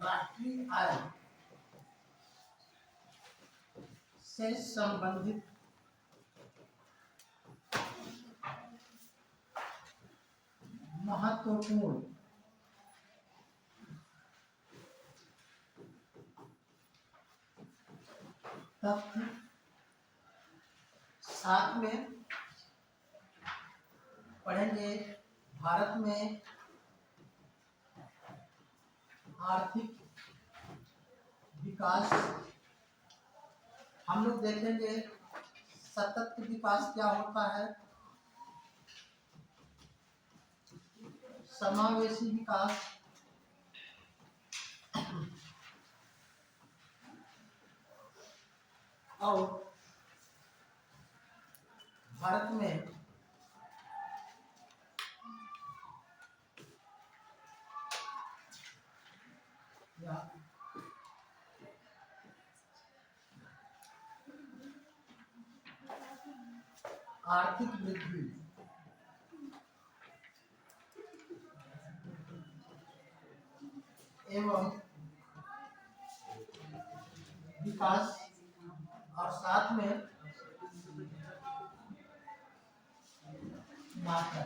राष्ट्रीय आय से संबंधित महत्वपूर्ण तथ्य, साथ में पढ़ेंगे भारत में आर्थिक विकास। हम लोग देखेंगे सतत विकास क्या होता है, समावेशी विकास, और भारत में आर्थिक वृद्धि एवं विकास, और साथ में मात्रा।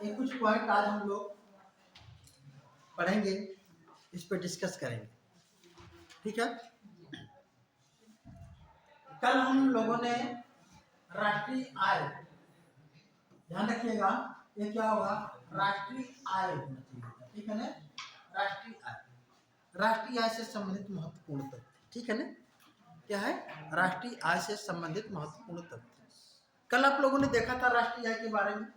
ये कुछ पॉइंट आज हम लोग पढ़ेंगे, इस पर डिस्कस करेंगे, ठीक है। कल हम लोगों ने राष्ट्रीय आय, ध्यान रखिएगा ये क्या होगा, राष्ट्रीय आय, ठीक है ना। राष्ट्रीय आय, राष्ट्रीय आय से संबंधित महत्वपूर्ण तथ्य, ठीक है ना। क्या है, राष्ट्रीय आय से संबंधित महत्वपूर्ण तथ्य। कल आप लोगों ने देखा था राष्ट्रीय आय के बारे में।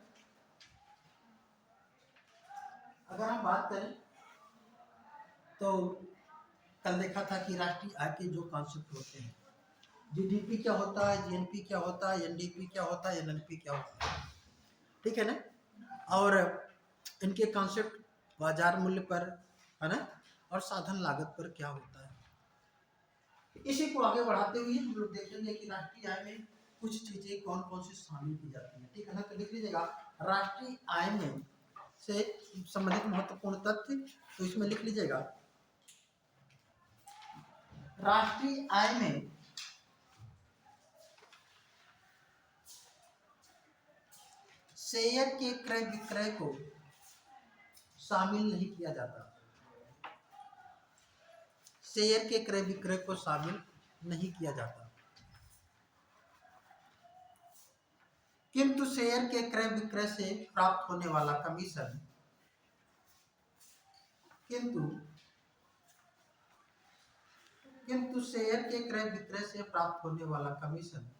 अगर हम बात करें तो कल देखा था कि राष्ट्रीय आय के जो कॉन्सेप्ट होते हैं, जीडीपी क्या होता है, जीएनपी क्या होता है, एनडीपी क्या होता है, एलएनपी क्या होता है, ठीक है ना। और इनके कॉन्सेप्ट बाजार मूल्य पर, है ना, और साधन लागत पर क्या होता है। इसी को आगे बढ़ाते हुए हम लोग देखेंगे कि राष्ट्रीय आय में कुछ चीजें कौन कौन सी शामिल की जाती हैं, ठीक है ना। तो लिख लीजिएगा राष्ट्रीय आय में से संबंधित महत्वपूर्ण तथ्य, तो इसमें लिख लीजिएगा राष्ट्रीय आय में शेयर के क्रय विक्रय को शामिल नहीं किया जाता, शेयर के क्रय विक्रय को शामिल नहीं किया जाता, किंतु शेयर के क्रय विक्रय से प्राप्त होने वाला कमीशन, किंतु शेयर के क्रय विक्रय से प्राप्त होने वाला कमीशन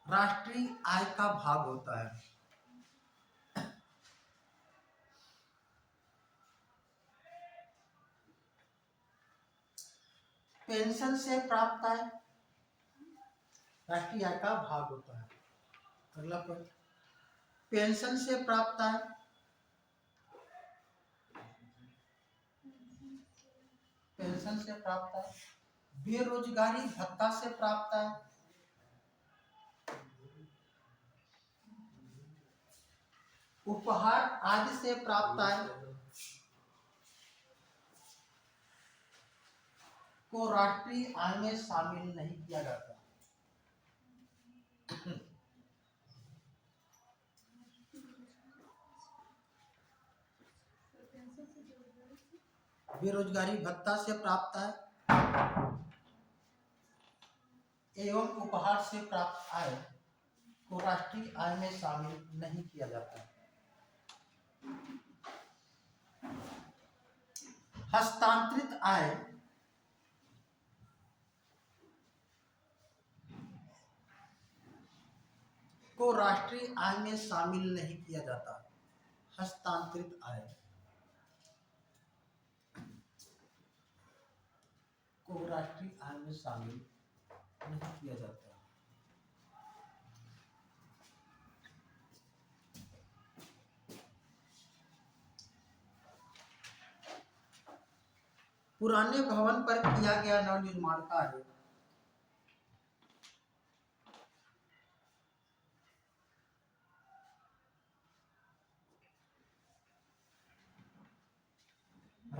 राष्ट्रीय आय का भाग होता है। पेंशन से प्राप्त आय राष्ट्रीय आय का भाग होता है। अगला पॉइंट, पेंशन से प्राप्त आय, पेंशन से प्राप्त आय, बेरोजगारी भत्ता से प्राप्त आय, उपहार आदि से प्राप्त आय को राष्ट्रीय आय में शामिल नहीं किया जाता। बेरोजगारी भत्ता से प्राप्त आय एवं उपहार से प्राप्त आय को राष्ट्रीय आय में शामिल नहीं किया जाता। हस्तांतरित आय को राष्ट्रीय आय में शामिल नहीं किया जाता। हस्तांतरित आय को राष्ट्रीय आय में शामिल नहीं किया जाता। पुराने भवन पर किया गया नवनिर्माण कार्य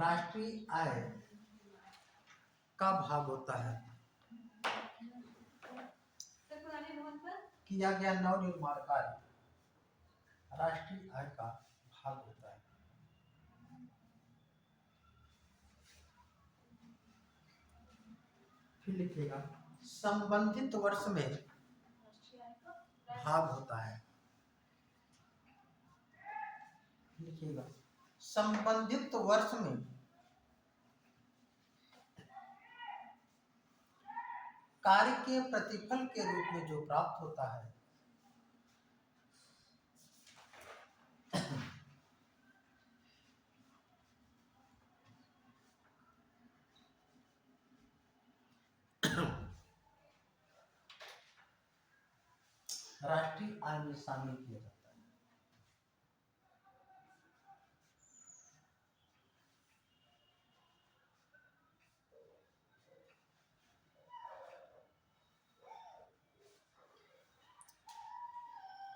राष्ट्रीय आय का भाग होता है। किया गया नवनिर्माण कार्य राष्ट्रीय आय का भाग होता है। फिर लिखिएगा संबंधित वर्ष में भाग होता है। लिखिएगा संबंधित वर्ष में कार्य के प्रतिफल के रूप में जो प्राप्त होता है राष्ट्रीय आय में शामिल किया जाता है।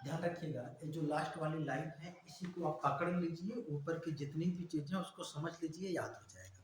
ध्यान रखिएगा ये जो लास्ट वाली लाइन है इसी को आप पकड़ लीजिए, ऊपर की जितनी भी चीजें उसको समझ लीजिए, याद हो जाएगा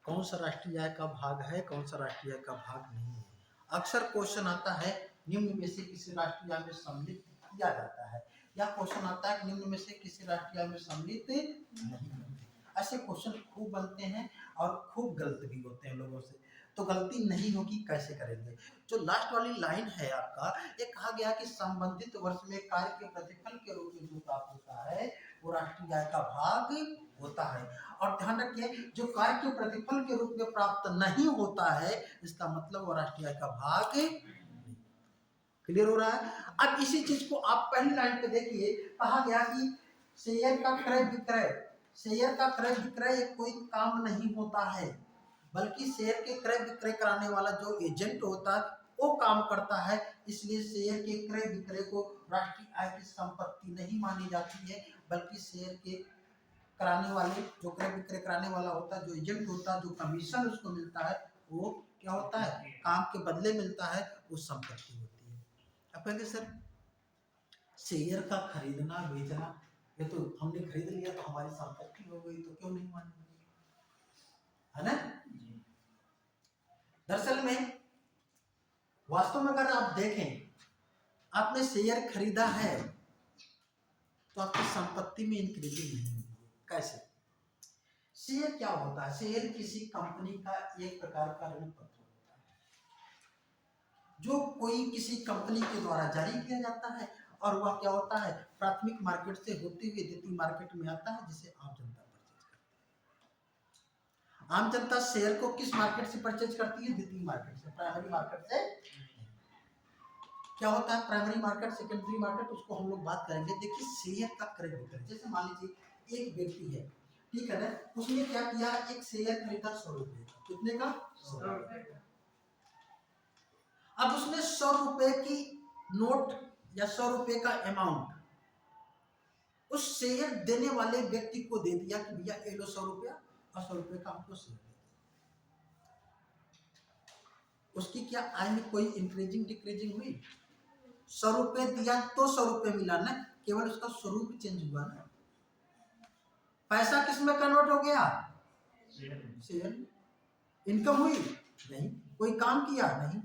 कौन सा राष्ट्रीय आय का भाग है, कौन सा राष्ट्रीय आय का भाग नहीं है। अक्सर क्वेश्चन आता है निम्न में से किसी राष्ट्रीय आय में सम्मिलित किया जाता है, या क्वेश्चन आता है निम्न में से किसी राष्ट्रीय आय में सम्मिलित नहीं होते। ऐसे क्वेश्चन खूब बनते हैं और खूब गलत भी होते हैं लोगों से, तो गलती नहीं होगी कैसे करेंगे। जो लास्ट वाली लाइन है आपका, ये कहा गया कि संबंधित वर्ष में कार्य के प्रतिफल के रूप में जो प्राप्त होता है वो राष्ट्रीय आय का भाग होता है। और ध्यान रखिए जो कार्य के प्रतिफल के रूप में प्राप्त नहीं होता है इसका मतलब वो राष्ट्रीय आय का भाग। क्लियर हो रहा है। अब इसी चीज को आप पहली लाइन पे देखिए, कहा गया कि शेयर का क्रय विक्रय, शेयर का क्रय विक्रय कोई काम नहीं होता है, बल्कि शेयर के क्रय विक्रय कराने वाला जो एजेंट होता है वो काम करता है। इसलिए शेयर के क्रय विक्रय को राष्ट्रीय आय की संपत्ति नहीं मानी जाती है, बल्कि शेयर के कराने वाले जो क्रय विक्रय कराने वाला होता है, जो एजेंट होता है, जो कमीशन उसको मिलता है वो क्या होता है, काम के बदले मिलता है, वो संपत्ति होती है। अब कहेंगे सर शेयर का खरीदना बेचना ये तो हमने खरीद लिया तो हमारी संपत्ति हो गई, तो क्यों नहीं मानेंगे, है ना। दरअसल में वास्तव में अगर आप देखें आपने शेयर खरीदा है तो आपकी संपत्ति में इंक्रीजिंग नहीं होगी। कैसे? शेयर क्या होता है? शेयर किसी कंपनी का एक प्रकार का ऋण पत्र होता है जो कोई किसी कंपनी के द्वारा जारी किया जाता है, और वह क्या होता है प्राथमिक मार्केट से होते हुए द्वितीय मार्केट में आता है, जिसे आम जनता परचेज करती है। आम जनता शेयर को किस मार्केट से परचेज करती है? द्वितीय मार्केट से, प्राइमरी मार्केट से। क्या होता है प्राइमरी मार्केट, सेकेंडरी मार्केट, उसको हम लोग बात करेंगे। देखिए शेयर का क्रय विक्रय, जैसे मान लीजिए एक व्यक्ति है, ठीक है ना, उसने क्या किया, एक शेयर खरीदा 100 रुपए का। कितने का? 100 रुपए। अब उसने 100 रुपए की नोट या 100 रुपए का अमाउंट उस शेयर देने वाले व्यक्ति को दे दिया कि भैया ये लो 100 रुपया और 100 रुपए का हमको शेयर दे। उसकी क्या आय में कोई इंक्रीजिंग डिक्रीजिंग हुई? 100 रुपए दिया तो 100 रुपए मिला ना, केवल उसका स्वरूप चेंज हुआ ना। पैसा किस में कन्वर्ट हो गया? शेयर। इनकम हुई नहीं, कोई काम किया नहीं।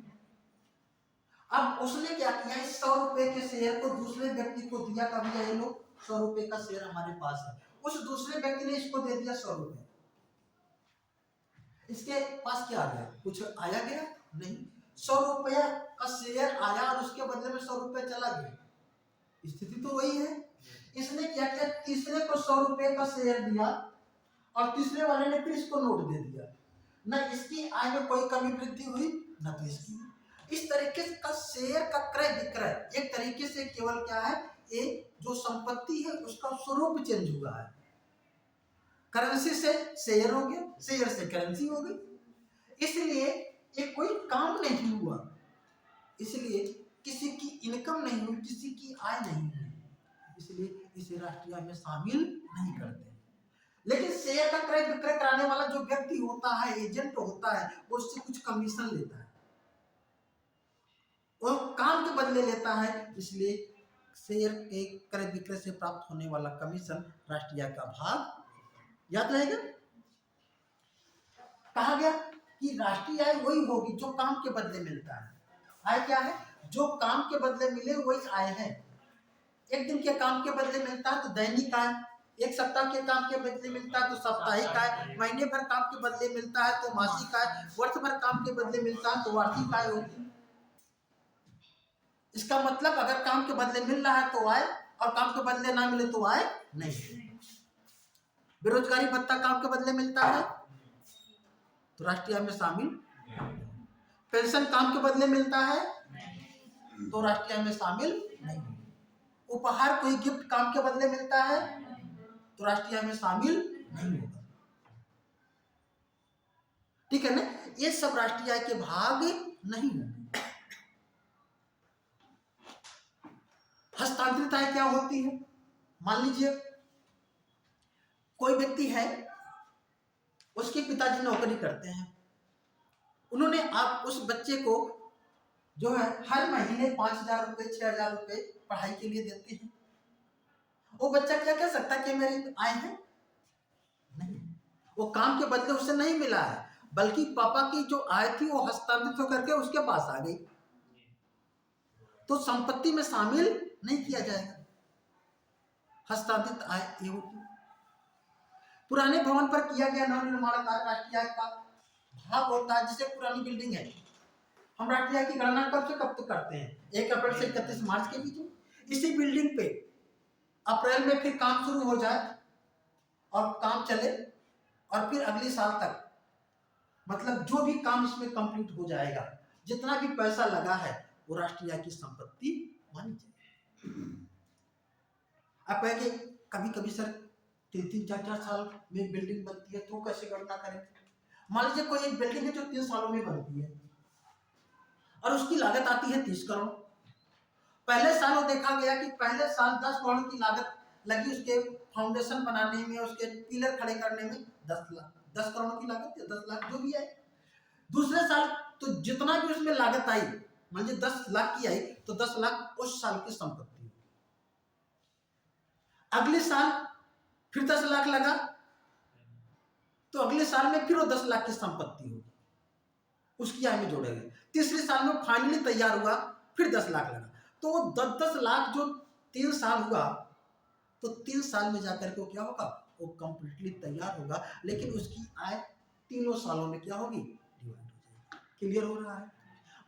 अब उसने क्या किया, इस 100 रुपए के शेयर को दूसरे व्यक्ति को दिया, कभी ये लो 100 रुपए का शेयर हमारे पास है। उस दूसरे व्यक्ति ने इसको दे दिया 100 रुपए। इसके पास क्या आ गया? कुछ आया गया नहीं। 100 रुपया का शेयर आया और उसके बदले में 100 रुपया चला गया। स्थिति तो वही है। इसने क्या किया, तीसरे को 100 रुपए का शेयर दिया और तीसरे वाले ने फिर इसको नोट दे दिया। ना इसकी आय में कोई कमी वृद्धि हुई, ना तो इसकी। इस तरीके का शेयर का क्रय विक्रय एक तरीके से केवल क्या है, एक जो संपत्ति है उसका स्वरूप चेंज हुआ है। करेंसी से शेयर हो गया, शेयर से करेंसी हो गई। इसलिए ये कोई काम नहीं हुआ, इसलिए किसी की इनकम नहीं हुई, किसी की आय नहीं हुई, इसलिए इसे राष्ट्रीय आय में शामिल नहीं करते। लेकिन शेयर का क्रय विक्रय कराने वाला जो व्यक्ति होता है, एजेंट होता है, वो उससे कुछ कमीशन लेता है, वो काम के बदले लेता है, इसलिए शेयर के क्रय विक्रय से प्राप्त होने वाला कमीशन राष्ट्रीय आय का भाग। याद रहेगा। कहा गया कि राष्ट्रीय आय वही होगी जो काम के बदले मिलता है। आय क्या है? जो काम के बदले मिले वही आय है। एक दिन के काम के बदले मिलता है तो दैनिक आय, एक सप्ताह के काम के बदले मिलता है तो साप्ताहिक आय, महीने भर काम के बदले मिलता है तो मासिक आय, वर्ष भर काम के बदले मिलता है तो वार्षिक आय होगी। इसका मतलब अगर काम के बदले मिल रहा है तो आय, और काम के बदले ना मिले तो आय नहीं। बेरोजगारी भत्ता काम के बदले मिलता है तो राष्ट्रीय आय में शामिल। पेंशन काम के बदले मिलता है तो राष्ट्रीय आय में शामिल नहीं। उपहार कोई गिफ्ट काम के बदले मिलता है तो राष्ट्रीय आय में शामिल नहीं होगा। ठीक है ना? ये सब राष्ट्रीय आय के भाग नहीं होंगे। हस्तांतरित आय क्या होती है? मान लीजिए कोई व्यक्ति है, उसके पिताजी नौकरी करते हैं, उन्होंने आप उस बच्चे को जो है हर महीने 5,000 रुपए 6,000 रुपए पढ़ाई के लिए देते हैं। वो बच्चा क्या कह सकता है कि मेरी आय है? नहीं, वो काम के बदले उसे नहीं मिला है, बल्कि पापा की जो आय थी वो हस्तांतरित होकर के उसके पास आ गई, तो संपत्ति में शामिल नहीं किया जाएगा। हस्तांतरित आय ये होती। पुराने भवन पर किया गया नवनिर्माण कार्य राष्ट्रीय आय का भाग होता है। जैसे पुरानी बिल्डिंग है, हम राष्ट्रीय आय की गणना कब से कब तक करते हैं? 1 अप्रैल से 31 मार्च के बीच में। इसी बिल्डिंग पे अप्रैल में फिर काम शुरू हो जाए और काम चले, और फिर अगले साल तक, मतलब जो भी काम इसमें कंप्लीट हो जाएगा, जितना भी पैसा लगा है वो राष्ट्रीय आय की संपत्ति मानी जाएगी। आप कहेंगे कभी कभी सर 3-3 4-4 साल में बिल्डिंग बनती है तो कैसे गणना करें? मान लीजिए कोई एक बिल्डिंग है जो 3 सालों में बनती है और उसकी लागत आती है 30 करोड़। पहले साल वो देखा गया कि पहले साल 10 करोड़ की लागत लगी उसके फाउंडेशन बनाने में, उसके पिलर खड़े करने में 10 करोड़ की लागत या 10 लाख जो भी है। दूसरे साल तो जितना भी उसमें लागत आई, मान लीजिए 10 लाख की आई तो 10 लाख उस साल की संपत्ति। अगले साल फिर 10 लाख लगा तो अगले साल में फिर वो 10 लाख की संपत्ति होगी, उसकी आय में जोड़ेगा। तीसरे साल में फाइनली तैयार हुआ, फिर 10 लाख लगा, तो वो 10-10 लाख जो 3 साल हुआ, तो 3 साल में जाकर के क्या होगा? वो कंप्लीटली तैयार होगा, लेकिन उसकी आय तीनों सालों में क्या होगी? डिवाइड हो जाएगी। क्लियर हो रहा है?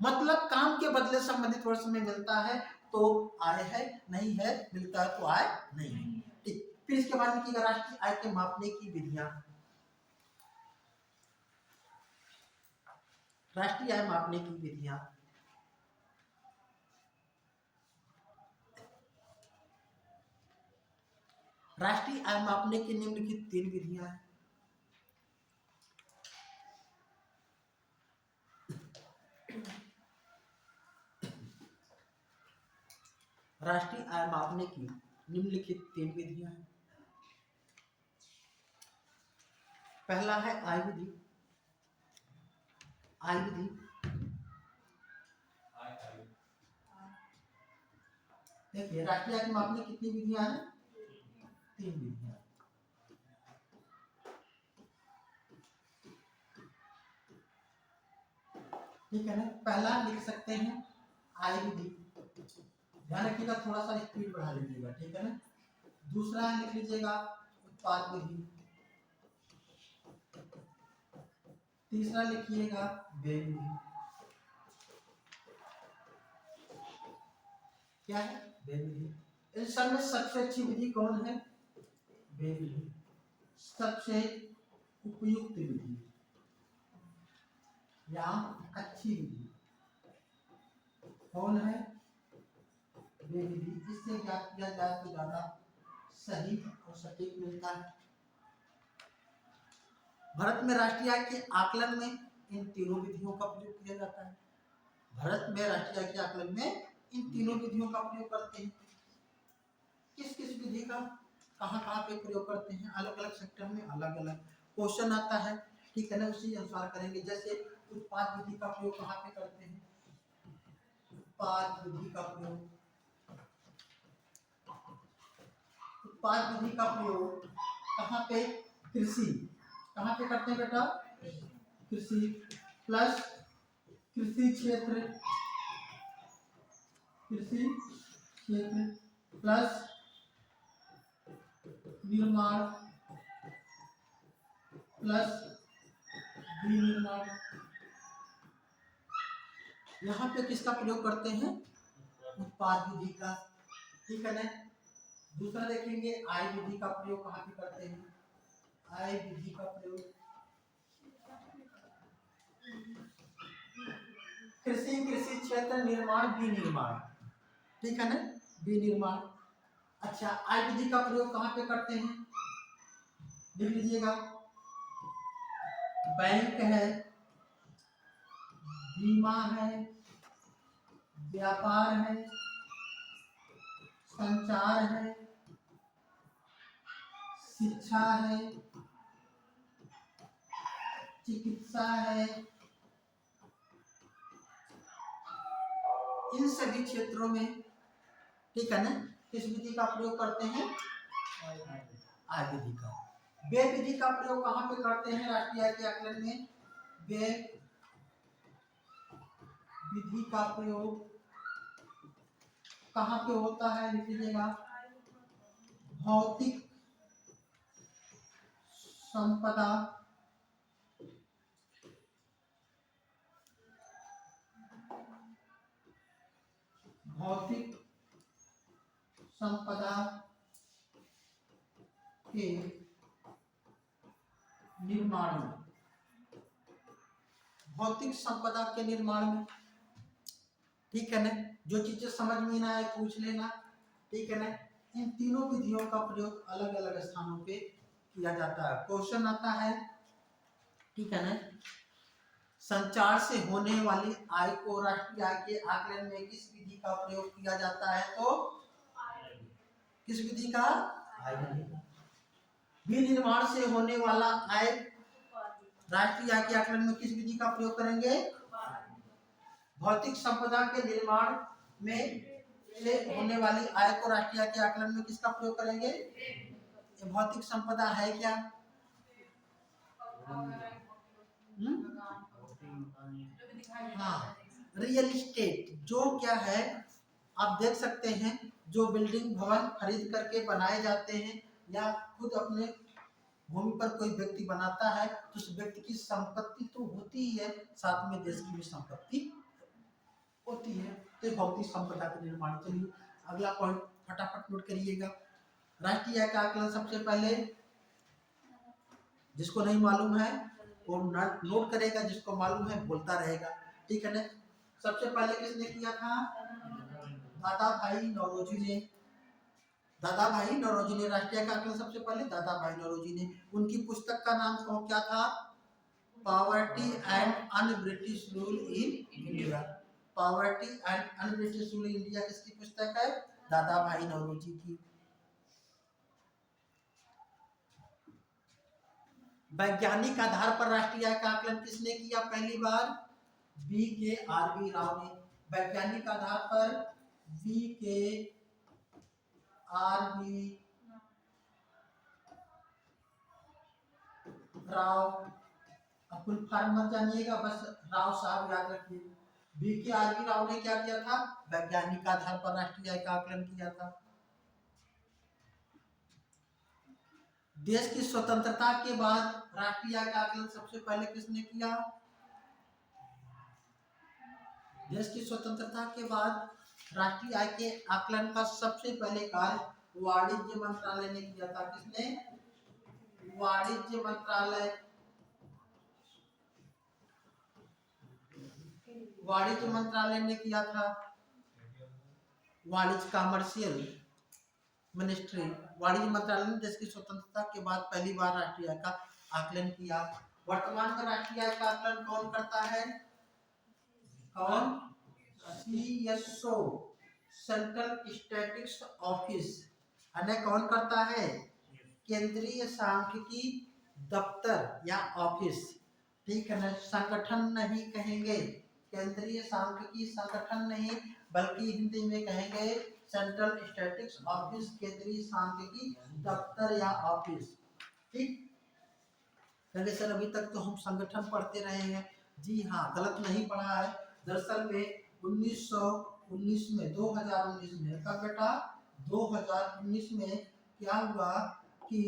मतलब काम के बदले संबंधित वर्ष में मिलता है तो आय है, नहीं है मिलता है तो आय नहीं है। ठीक, फिर इसके बाद लिखिएगा राष्ट्रीय आय के मापने की विधियां। राष्ट्रीय आय मापने की विधियां। राष्ट्रीय आय मापने की निम्नलिखित 3 विधियां हैं। राष्ट्रीय आय मापने की निम्नलिखित 3 विधियां हैं। पहला है आय विधि। आय विधि देखिए, राष्ट्रीय आय मापने की कितनी विधियां हैं? 3 विधियां। ठीक है ना? पहला लिख सकते हैं आय विधि, ध्यान रखिएगा, थोड़ा सा स्पीड बढ़ा लीजिएगा, ठीक है ना? दूसरा लिख लीजिएगा उत्पाद विधि। तीसरा लिखिएगा व्यय विधि। क्या है? व्यय विधि। इन सब में सबसे अच्छी विधि कौन है? व्यय विधि। सबसे उपयुक्त विधि या अच्छी विधि कौन है? व्यय विधि। इससे क्या किया जाए तो ज्यादा सही और सटीक मिलता है। भारत में राष्ट्रीय आय के आकलन में इन तीनों विधियों का प्रयोग किया जाता है। भारत में राष्ट्रीय आय के आकलन में इन तीनों विधियों का प्रयोग करते हैं। किस किस विधि का कहाँ पे प्रयोग करते हैं? अलग अलग सेक्टर में अलग अलग क्वेश्चन आता है, ठीक है ना? उसी अनुसार करेंगे। जैसे उत्पाद विधि का प्रयोग कहाँ पे करते हैं? उत्पाद विधि का प्रयोग, उत्पाद विधि का प्रयोग कहाँ पे? कृषि। कहाँ पे करते हैं बेटा? कृषि प्लस कृषि क्षेत्र प्लस निर्माण प्लस विनिर्माण। यहाँ पे किसका प्रयोग करते हैं? उत्पाद विधि का। ठीक है ना। दूसरा देखेंगे आय विधि का प्रयोग कहाँ पे करते हैं? आय विधि का प्रयोग कृषि क्षेत्र निर्माण विनिर्माण। ठीक है ना, विनिर्माण। अच्छा, आय विधि का प्रयोग कहाँ पे करते हैं? देख लीजिएगा, बैंक है, बीमा है, व्यापार है, संचार है, शिक्षा है, चिकित्सा है। इन सभी क्षेत्रों में, ठीक है ना, किस विधि का प्रयोग करते हैं? आय विधि का। व्यय विधि का प्रयोग कहाँ पे करते हैं राष्ट्रीय आय के आकलन में? व्यय विधि का प्रयोग कहाँ पे होता है? लिख लीजिएगा, भौतिक संपदा के निर्माण में। भौतिक संपदा के निर्माण में, ठीक है ना। जो चीजें समझ में ना आए पूछ लेना, ठीक है ना। इन तीनों विधियों का प्रयोग अलग अलग स्थानों पे किया जाता है। क्वेश्चन आता है, ठीक है ना, संचार से होने वाली आय को राष्ट्रीय आय के आकलन में किस विधि का प्रयोग किया जाता है? तो किस विधि का? आय विधि का। विनिर्माण से होने वाला आय राष्ट्रीय आय के आकलन में किस विधि का प्रयोग करेंगे? भौतिक संपदा के निर्माण में से होने वाली आय को राष्ट्रीय आय के आकलन में किसका प्रयोग करेंगे? ये भौतिक संपदा है क्या? हाँ, रियल इस्टेट। जो क्या है, आप देख सकते हैं, जो बिल्डिंग भवन खरीद करके बनाए जाते हैं या खुद अपने भूमि पर कोई व्यक्ति बनाता है, तो उस व्यक्ति की संपत्ति तो होती ही है, साथ में देश की भी संपत्ति होती है। तो भौतिक संपदा के निर्माण। चलिए अगला पॉइंट फटाफट नोट करिएगा। राष्ट्रीय आय का आकलन सबसे पहले, जिसको नहीं मालूम है वो नोट करेगा, जिसको मालूम है बोलता रहेगा, ठीक है ना। सबसे पहले किसने किया था? दादा भाई नौरोजी ने। दादा भाई नौरोजी ने राष्ट्रीय आय का आकलन सबसे पहले दादा भाई नौरोजी ने। उनकी पुस्तक का नाम क्या था? Poverty and un British rule in India. Poverty and un British rule in India किसकी पुस्तक है? दादा भाई नौरोजी की। वैज्ञानिक आधार पर राष्ट्रीय आय का आकलन किसने किया पहली बार? VKRB राव ने। वैज्ञानिक आधार पर VKRB राव, फुल फॉर्म मत जानिएगा, बस राव साहब याद रखिए। VKRB राव ने क्या किया था? वैज्ञानिक आधार पर राष्ट्रीय आय का आकलन किया था। देश की स्वतंत्रता के बाद राष्ट्रीय आय का आकलन सबसे पहले किसने किया? देश की स्वतंत्रता के बाद राष्ट्रीय आय के आकलन का सबसे पहले कार्य वाणिज्य मंत्रालय ने किया था। किसने? वाणिज्य मंत्रालय। वाणिज्य मंत्रालय ने किया था। वाणिज्य, कमर्शियल मिनिस्ट्री, वाणिज्य मंत्रालय ने देश की स्वतंत्रता के बाद पहली बार राष्ट्रीय आय का आकलन किया। वर्तमान में राष्ट्रीय आय का आकलन कौन करता है? कौन? CSO, central statistics office. कौन करता है? केंद्रीय सांख्यिकी दफ्तर या ऑफिस, ठीक है ना। संगठन नहीं कहेंगे, केंद्रीय सांख्यिकी संगठन नहीं, बल्कि हिंदी में कहेंगे सेंट्रल स्टैटिस्टिक्स ऑफिस, केंद्रीय सांख्यिकी दफ्तर या ऑफिस, ठीक। कहेंगे सर अभी तक तो हम संगठन पढ़ते रहे हैं। जी हाँ, गलत नहीं पढ़ा है। दरअसल में 1919 में 2019 में कब बेटा 2019 में क्या हुआ कि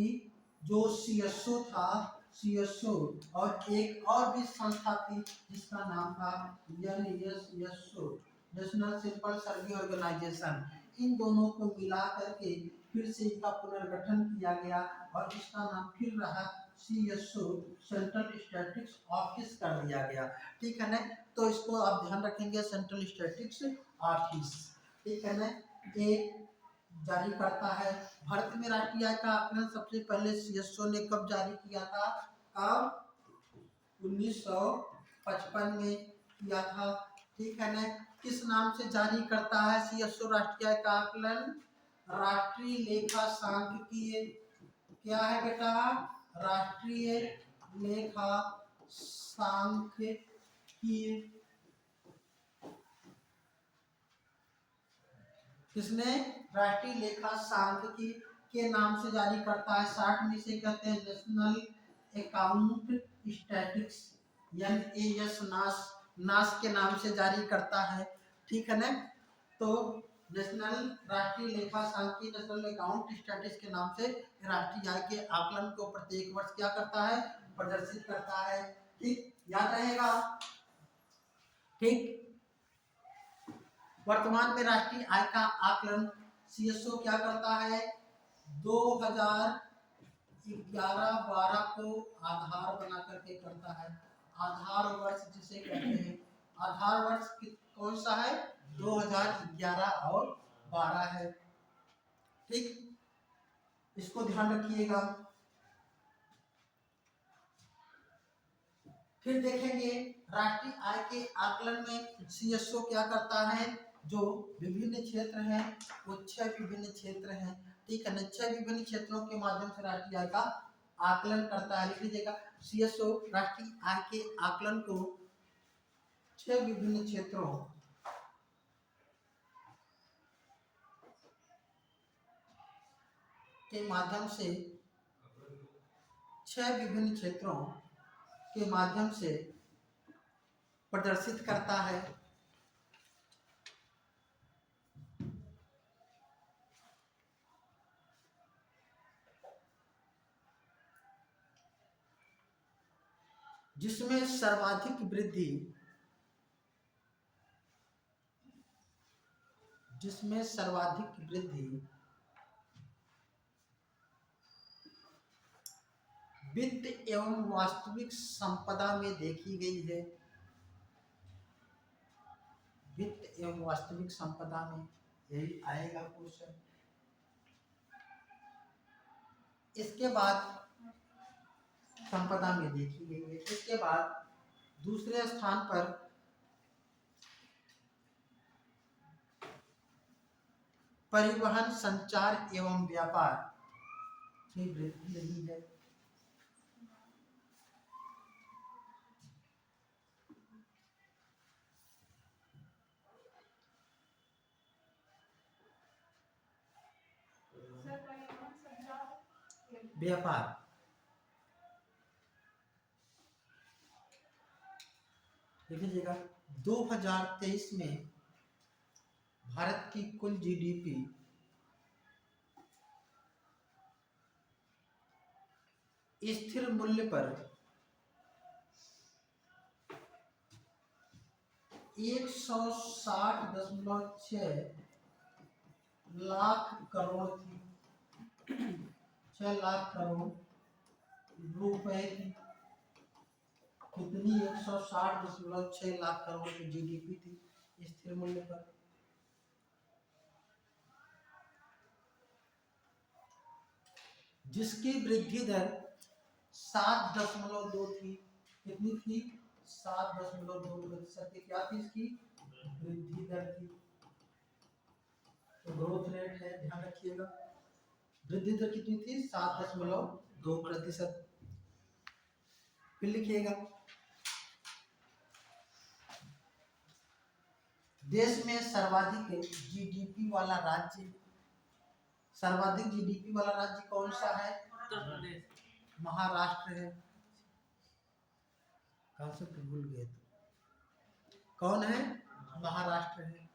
जो सीएसओ था, सीएसओ और एक और भी संस्था थी जिसका नाम था एनएसएसओ, नेशनल सिंपल सर्वे ऑर्गेनाइजेशन, इन दोनों को मिला करके फिर से इनका पुनर्गठन किया गया और इसका नाम फिर रहा सीएसओ, सेंट्रल स्टैटिस्टिक्स ऑफिस कर दिया गया। ठीक है ना, तो इसको आप ध्यान रखेंगे, सेंट्रल स्टैटिस्टिक्स ऑफिस। ठीक है ना, ये जारी करता है। भारत में राष्ट्रीय आय का आकलन सबसे पहले सीएसओ ने कब जारी किया था? अब 1955 में किया था। ठीक है ना, किस नाम से जारी करता है सीएसओ राष्ट्रीय आय का आकलन? राष्ट्रीय लेखा सांख्यिकीय, क्या है बेटा? राष्ट्रीय लेखा सांख्यिकीय। किसने? राष्ट्रीय लेखा सांख्यिकी के नाम से जारी करता है। 60 में से कहते हैं नेशनल अकाउंट स्टैटिस्टिक्स, NAS, नास के नाम से जारी करता है। ठीक है ना, तो नेशनल राष्ट्रीय लेखा सांख्यिकी, नेशनल अकाउंट स्टैटिस्टिक्स के नाम से राष्ट्रीय आय के आकलन को प्रत्येक वर्ष क्या करता है? प्रदर्शित करता है। ठीक, याद रहेगा। ठीक, वर्तमान में राष्ट्रीय आय का आकलन सीएसओ क्या करता है? 2011-12 को आधार बना करके करता है। आधार वर्ष जिसे कहते हैं, आधार वर्ष कौन सा है? 2011 और 12 है। ठीक, इसको ध्यान रखिएगा। फिर देखेंगे राष्ट्रीय आय के आकलन में सीएसओ क्या करता है? जो विभिन्न क्षेत्र हैं वो 6 विभिन्न क्षेत्र हैं। ठीक है ना, 6 विभिन्न क्षेत्रों के माध्यम से राष्ट्रीय आय का आकलन करता है। लिख लीजिएगा, सीएसओ राष्ट्रीय आय के आकलन को 6 विभिन्न क्षेत्रों के माध्यम से, 6 विभिन्न क्षेत्रों के माध्यम से प्रदर्शित करता है। जिसमें सर्वाधिक वृद्धि वित्त एवं वास्तविक संपदा में देखी गई है। वित्त एवं वास्तविक संपदा में, यही आएगा क्वेश्चन। इसके बाद संपदा में देखी गई है। इसके बाद दूसरे स्थान पर परिवहन, संचार एवं व्यापार की वृद्धि रही है। व्यापार, देख लीजिएगा, 2023 में भारत की कुल जीडीपी स्थिर मूल्य पर 160.6 लाख करोड़ थी। 6 लाख करोड़ रुपए की कितनी? 160.6 लाख करोड़ की जीडीपी थी स्थिर मूल्य पर। जिसकी वृद्धि दर 7.2 थी। कितनी थी? 7.2% की क्या थी? इसकी वृद्धि दर थी। तो ग्रोथ रेट है, ध्यान रखिएगा। वृद्धि दर कितनी थी? 7.2%। फिर लिखिएगा, देश में सर्वाधिक जीडीपी वाला राज्य, सर्वाधिक जीडीपी वाला राज्य कौन सा है? महाराष्ट्र है। कॉन्सेप्ट भूल गए तो कौन है? महाराष्ट्र है।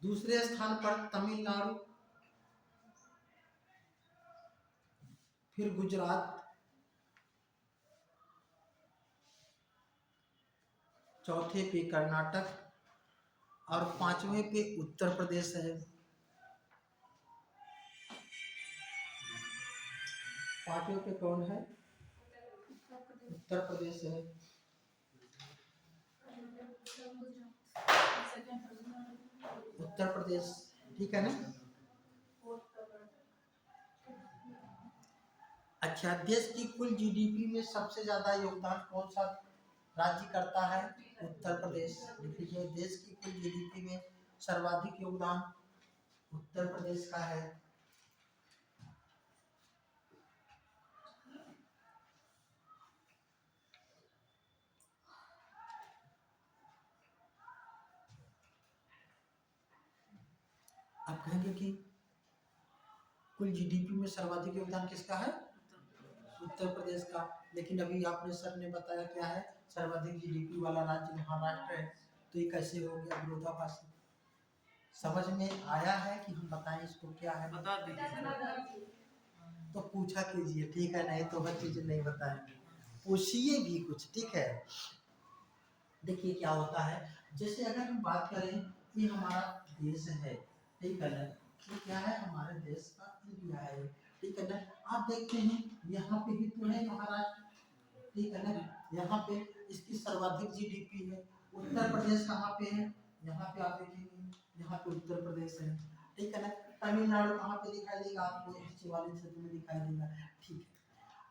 दूसरे स्थान पर तमिलनाडु, फिर गुजरात, चौथे पे कर्नाटक और पांचवें पे उत्तर प्रदेश है। पांचवें पे कौन है? उत्तर प्रदेश है। उत्तर प्रदेश, ठीक है ना? अच्छा, देश की कुल जीडीपी में सबसे ज्यादा योगदान कौन सा राज्य करता है? उत्तर प्रदेश। लिख लीजिए, देश की कुल जीडीपी में सर्वाधिक योगदान उत्तर प्रदेश का है। आप कहेंगे कि कुल जीडीपी में सर्वाधिक योगदान किसका है? उत्तर प्रदेश का। लेकिन अभी आपने सर ने बताया क्या है? सर्वाधिक जीडीपी वाला राज्य महाराष्ट्र है। तो ये कैसे हो गया? विरोधाभासी। समझ में आया है कि हम बताएं इसको क्या है? बता दीजिए। तो पूछा कीजिए, ठीक है? नहीं तो हर चीज नहीं बताएंगे, पूछिए भी कुछ, ठीक है? देखिए क्या होता है, जैसे अगर हम बात करें, ये हमारा देश है, ठीक है ना? ये क्या है? हमारे देश का इंडिया है, ठीक है ना? आप देखते हैं यहाँ पे भी तो है महाराष्ट्र, ठीक है ना? यहाँ पे इसकी सर्वाधिक जीडीपी है। उत्तर प्रदेश कहाँ पे है? यहाँ पे आप देखेंगे, यहाँ पे उत्तर प्रदेश है, ठीक है ना? तमिलनाडु कहाँ पे दिखाई देगा आपको? नीचे वाले क्षेत्र में दिखाई देगा, ठीक है?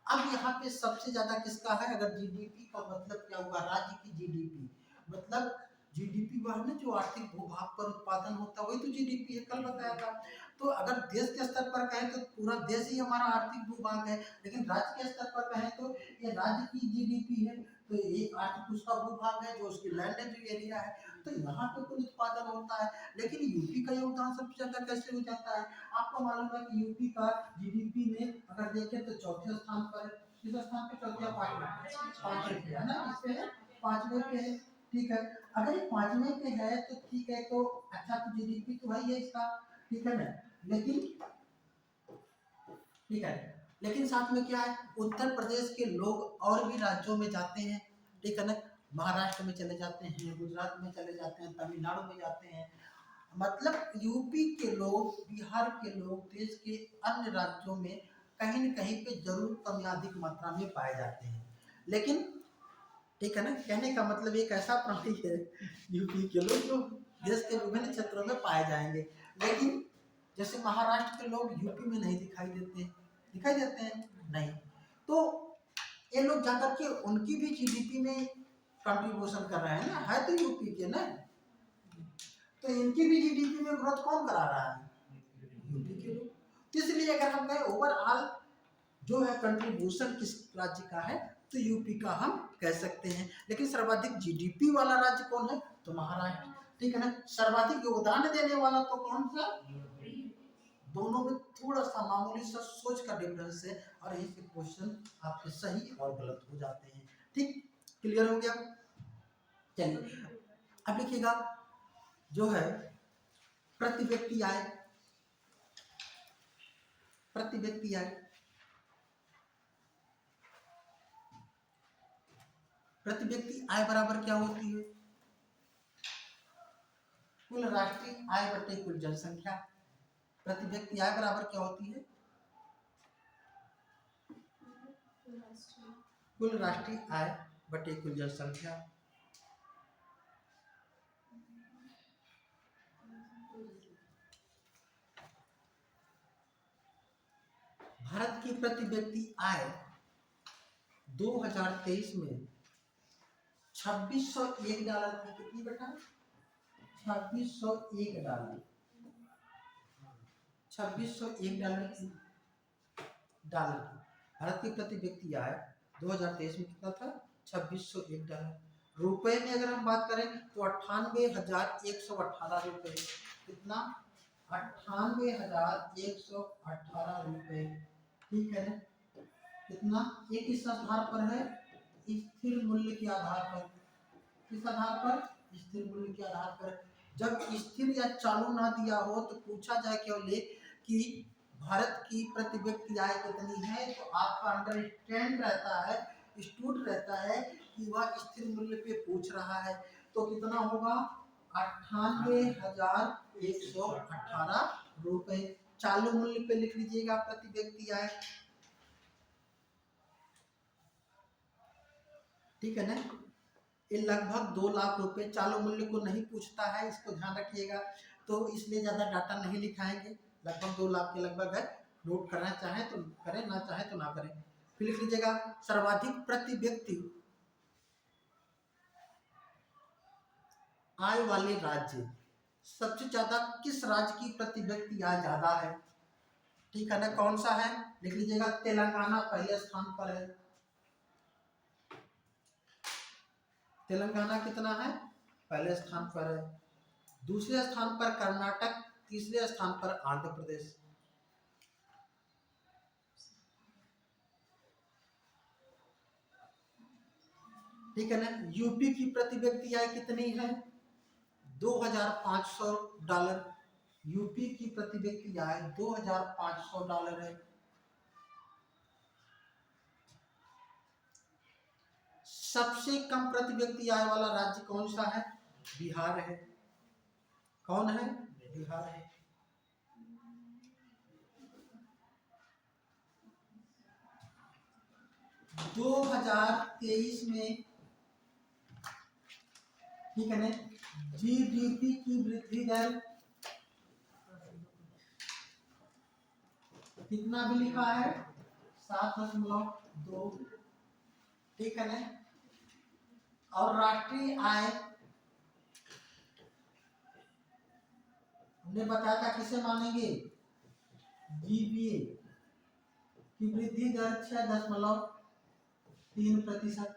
अब यहाँ पे सबसे ज्यादा किसका है? अगर जीडीपी का मतलब क्या हुआ? राज्य की जीडीपी, मतलब जीडीपी वह है ना जो आर्थिक भूभाग पर उत्पादन होता है, वही तो जीडीपी है, कल बताया था। तो अगर देश के स्तर पर कहें तो पूरा देश ही हमारा आर्थिक भूभाग है, लेकिन राज्य के स्तर पर कहें तो ये राज्य की जीडीपी है, तो ये आर्थिक उसका भूभाग है जो उसकी लैंड है, जो एरिया है, तो यहाँ पे कुल उत्पादन होता है। लेकिन यूपी का योगदान सबसे ज्यादा कैसे हो जाता है? आपको मालूम है कि यूपी का जीडीपी में अगर देखें तो चौथे स्थान पर, किस स्थान पे? चौथे या पांचवें? पांचवें पे है ना? इस पे है, पांचवें पे है, ठीक है? अगर ये पांचवें पे है तो ठीक है, तो अच्छा, तो जीडीपी तो वही है इसका, ठीक है ना? लेकिन ठीक है, लेकिन साथ में क्या है? उत्तर प्रदेश के लोग और भी राज्यों में जाते हैं, ठीक है ना? महाराष्ट्र में चले जाते हैं, गुजरात में चले जाते हैं, तमिलनाडु में जाते हैं। मतलब यूपी के लोग, बिहार के लोग देश के अन्य राज्यों में कहीं न कहीं पे जरूर कम या अधिक मात्रा में पाए जाते हैं। लेकिन ठीक है ना, कहने का मतलब एक ऐसा प्राणी है यूपी के लोग जो देश के विभिन्न क्षेत्रों में पाए जाएंगे, लेकिन जैसे महाराष्ट्र के लोग यूपी में नहीं दिखाई देते, दिखाई देते हैं नहीं। तो ये लोग जाकर के उनकी भी जीडीपी में कंट्रीब्यूशन कर रहे हैं ना, है तो यूपी के ना, तो इनकी भी जीडीपी में ग्रोथ कौन करा रहा है? यूपी के लोग। तो इसलिए अगर हम कहें ओवरऑल जो है कंट्रीब्यूशन किस राज्य का है, तो यूपी का हम कह सकते हैं। लेकिन सर्वाधिक जीडीपी वाला राज्य कौन है? तो महाराष्ट्र, ठीक है ना? सर्वाधिक योगदान देने वाला तो कौन सा? दोनों में थोड़ा सा मामूली सा सोच का डिफरेंस है, और यही से क्वेश्चन आपके सही और गलत हो जाते हैं। ठीक, क्लियर हो गया? चलिए अब लिखिएगा, जो है प्रति व्यक्ति आय, प्रति व्यक्ति आय, प्रति व्यक्ति आय बराबर क्या होती है? कुल राष्ट्रीय आय बटे कुल जनसंख्या। प्रति व्यक्ति आय बराबर क्या होती है? कुल राष्ट्रीय आय बटे कुल जनसंख्या। भारत की प्रति व्यक्ति आय 2023 में $2601 की, कितनी बेटा? $2601, $2601 की, डॉलर की। भारत की प्रति व्यक्ति आय 2023 में कितना था? $2601। रुपए में अगर हम बात करें तो 98,118 रुपए। कितना? 98,118 रुपए, ठीक है ना? कितना? ये किस आधार पर है? स्थिर मूल्य के आधार पर। किस आधार पर? स्थिर मूल्य के आधार पर। जब स्थिर या चालू ना दिया हो तो पूछा जाए केवल कि भारत की प्रति व्यक्ति आय कितनी है, तो आपका अंडरस्टैंड रहता है, स्टूड रहता है कि वह स्थिर मूल्य पे पूछ रहा है। तो कितना होगा? 98,118 रुपए। चालू मूल्य पे लिख लीजिएगा प्रति व्यक्ति आय। ठीक है ना? ये लगभग 2 लाख रुपए। चालू मूल्य को नहीं पूछता है, इसको ध्यान रखिएगा। तो इसलिए ज्यादा डाटा नहीं लिखाएंगे। लगभग 2 लाख के लगभग है। नोट करना चाहे तो करें, ना चाहे तो ना करें। फिर लिख लीजिएगा सर्वाधिक प्रति व्यक्ति आय वाले राज्य। सबसे ज्यादा किस राज्य की प्रति व्यक्ति आय ज्यादा है? ठीक है ना? कौन सा है? लिख लीजिएगा तेलंगाना पहले स्थान पर है। तेलंगाना कितना है? पहले स्थान पर है। दूसरे स्थान पर कर्नाटक, तीसरे स्थान पर आंध्र प्रदेश। ठीक है ना? यूपी की प्रति व्यक्ति आय कितनी है? $2,500। यूपी की प्रति व्यक्ति आय $2,500 है। सबसे कम प्रति व्यक्ति आय वाला राज्य कौन सा है? बिहार है। कौन है? बिहार है। दो 2023 में, ठीक है ना, जीडीपी की वृद्धि दर कितना भी लिखा है? 7.2। ठीक है ना? और राष्ट्रीय आय हमने बताया था किसे मानेंगे? जीबीए की वृद्धि दर 6.3%।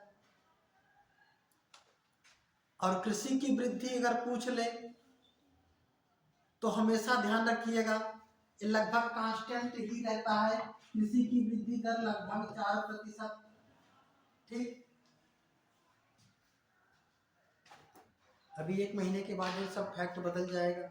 और कृषि की वृद्धि अगर पूछ ले तो हमेशा ध्यान रखिएगा ये लगभग कांस्टेंट ही रहता है। कृषि की वृद्धि दर लगभग 4%। ठीक, अभी 1 महीने के बाद ये सब फैक्ट बदल जाएगा।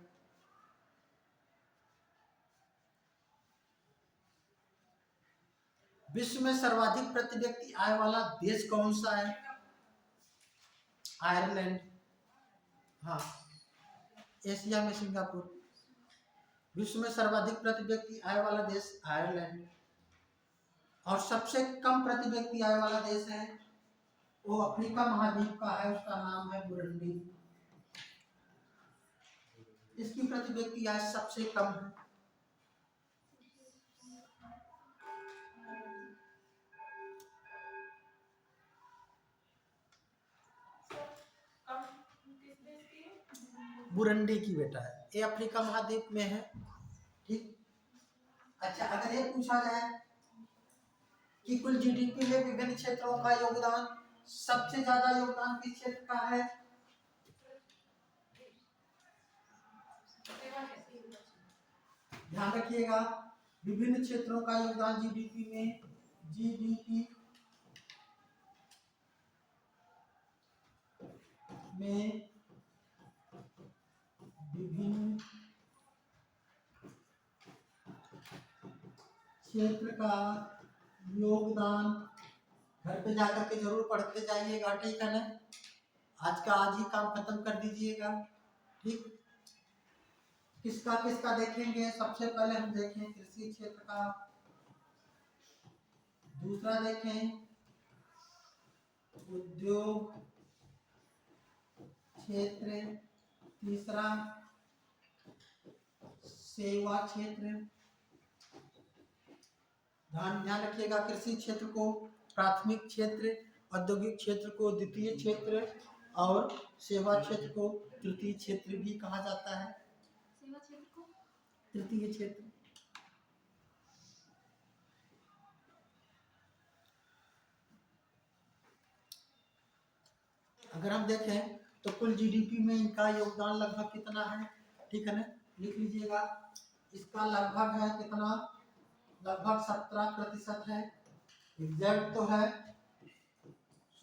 विश्व में सर्वाधिक प्रति व्यक्ति आय वाला देश कौन सा है? आयरलैंड। हाँ, एशिया में सिंगापुर। विश्व में सर्वाधिक प्रति व्यक्ति आय वाला देश आयरलैंड। और सबसे कम प्रति व्यक्ति आय वाला देश है वो अफ्रीका महाद्वीप का है, उसका नाम है बुरुंडी। इसकी प्रति व्यक्ति आय सबसे कम है। बुरुंडी की बेटा है, ये अफ्रीका महाद्वीप में है। ठीक, अच्छा अगर ये पूछा जाए कि कुल जीडीपी में विभिन्न क्षेत्रों का योगदान, सबसे ज्यादा योगदान किस क्षेत्र का है? ध्यान रखिएगा, विभिन्न क्षेत्रों का योगदान जीडीपी में, जीडीपी में विभिन्न क्षेत्र का योगदान। घर पे जाकर के जरूर पढ़ते जाइएगा। ठीक है ना? आज का आज ही काम खत्म कर दीजिएगा। ठीक, किसका किसका देखेंगे? सबसे पहले हम देखें कृषि क्षेत्र का, दूसरा देखें उद्योग क्षेत्र, तीसरा सेवा क्षेत्र। ध्यान रखिएगा, कृषि क्षेत्र को प्राथमिक क्षेत्र, औद्योगिक क्षेत्र को द्वितीय क्षेत्र और सेवा क्षेत्र को तृतीय क्षेत्र भी कहा जाता है। सेवा क्षेत्र को तृतीय क्षेत्र। अगर हम देखें तो कुल जीडीपी में इनका योगदान लगभग कितना है? ठीक है ना? लिख लीजिएगा, इसका लगभग है कितना? लगभग 17% है। एग्जैक्ट तो है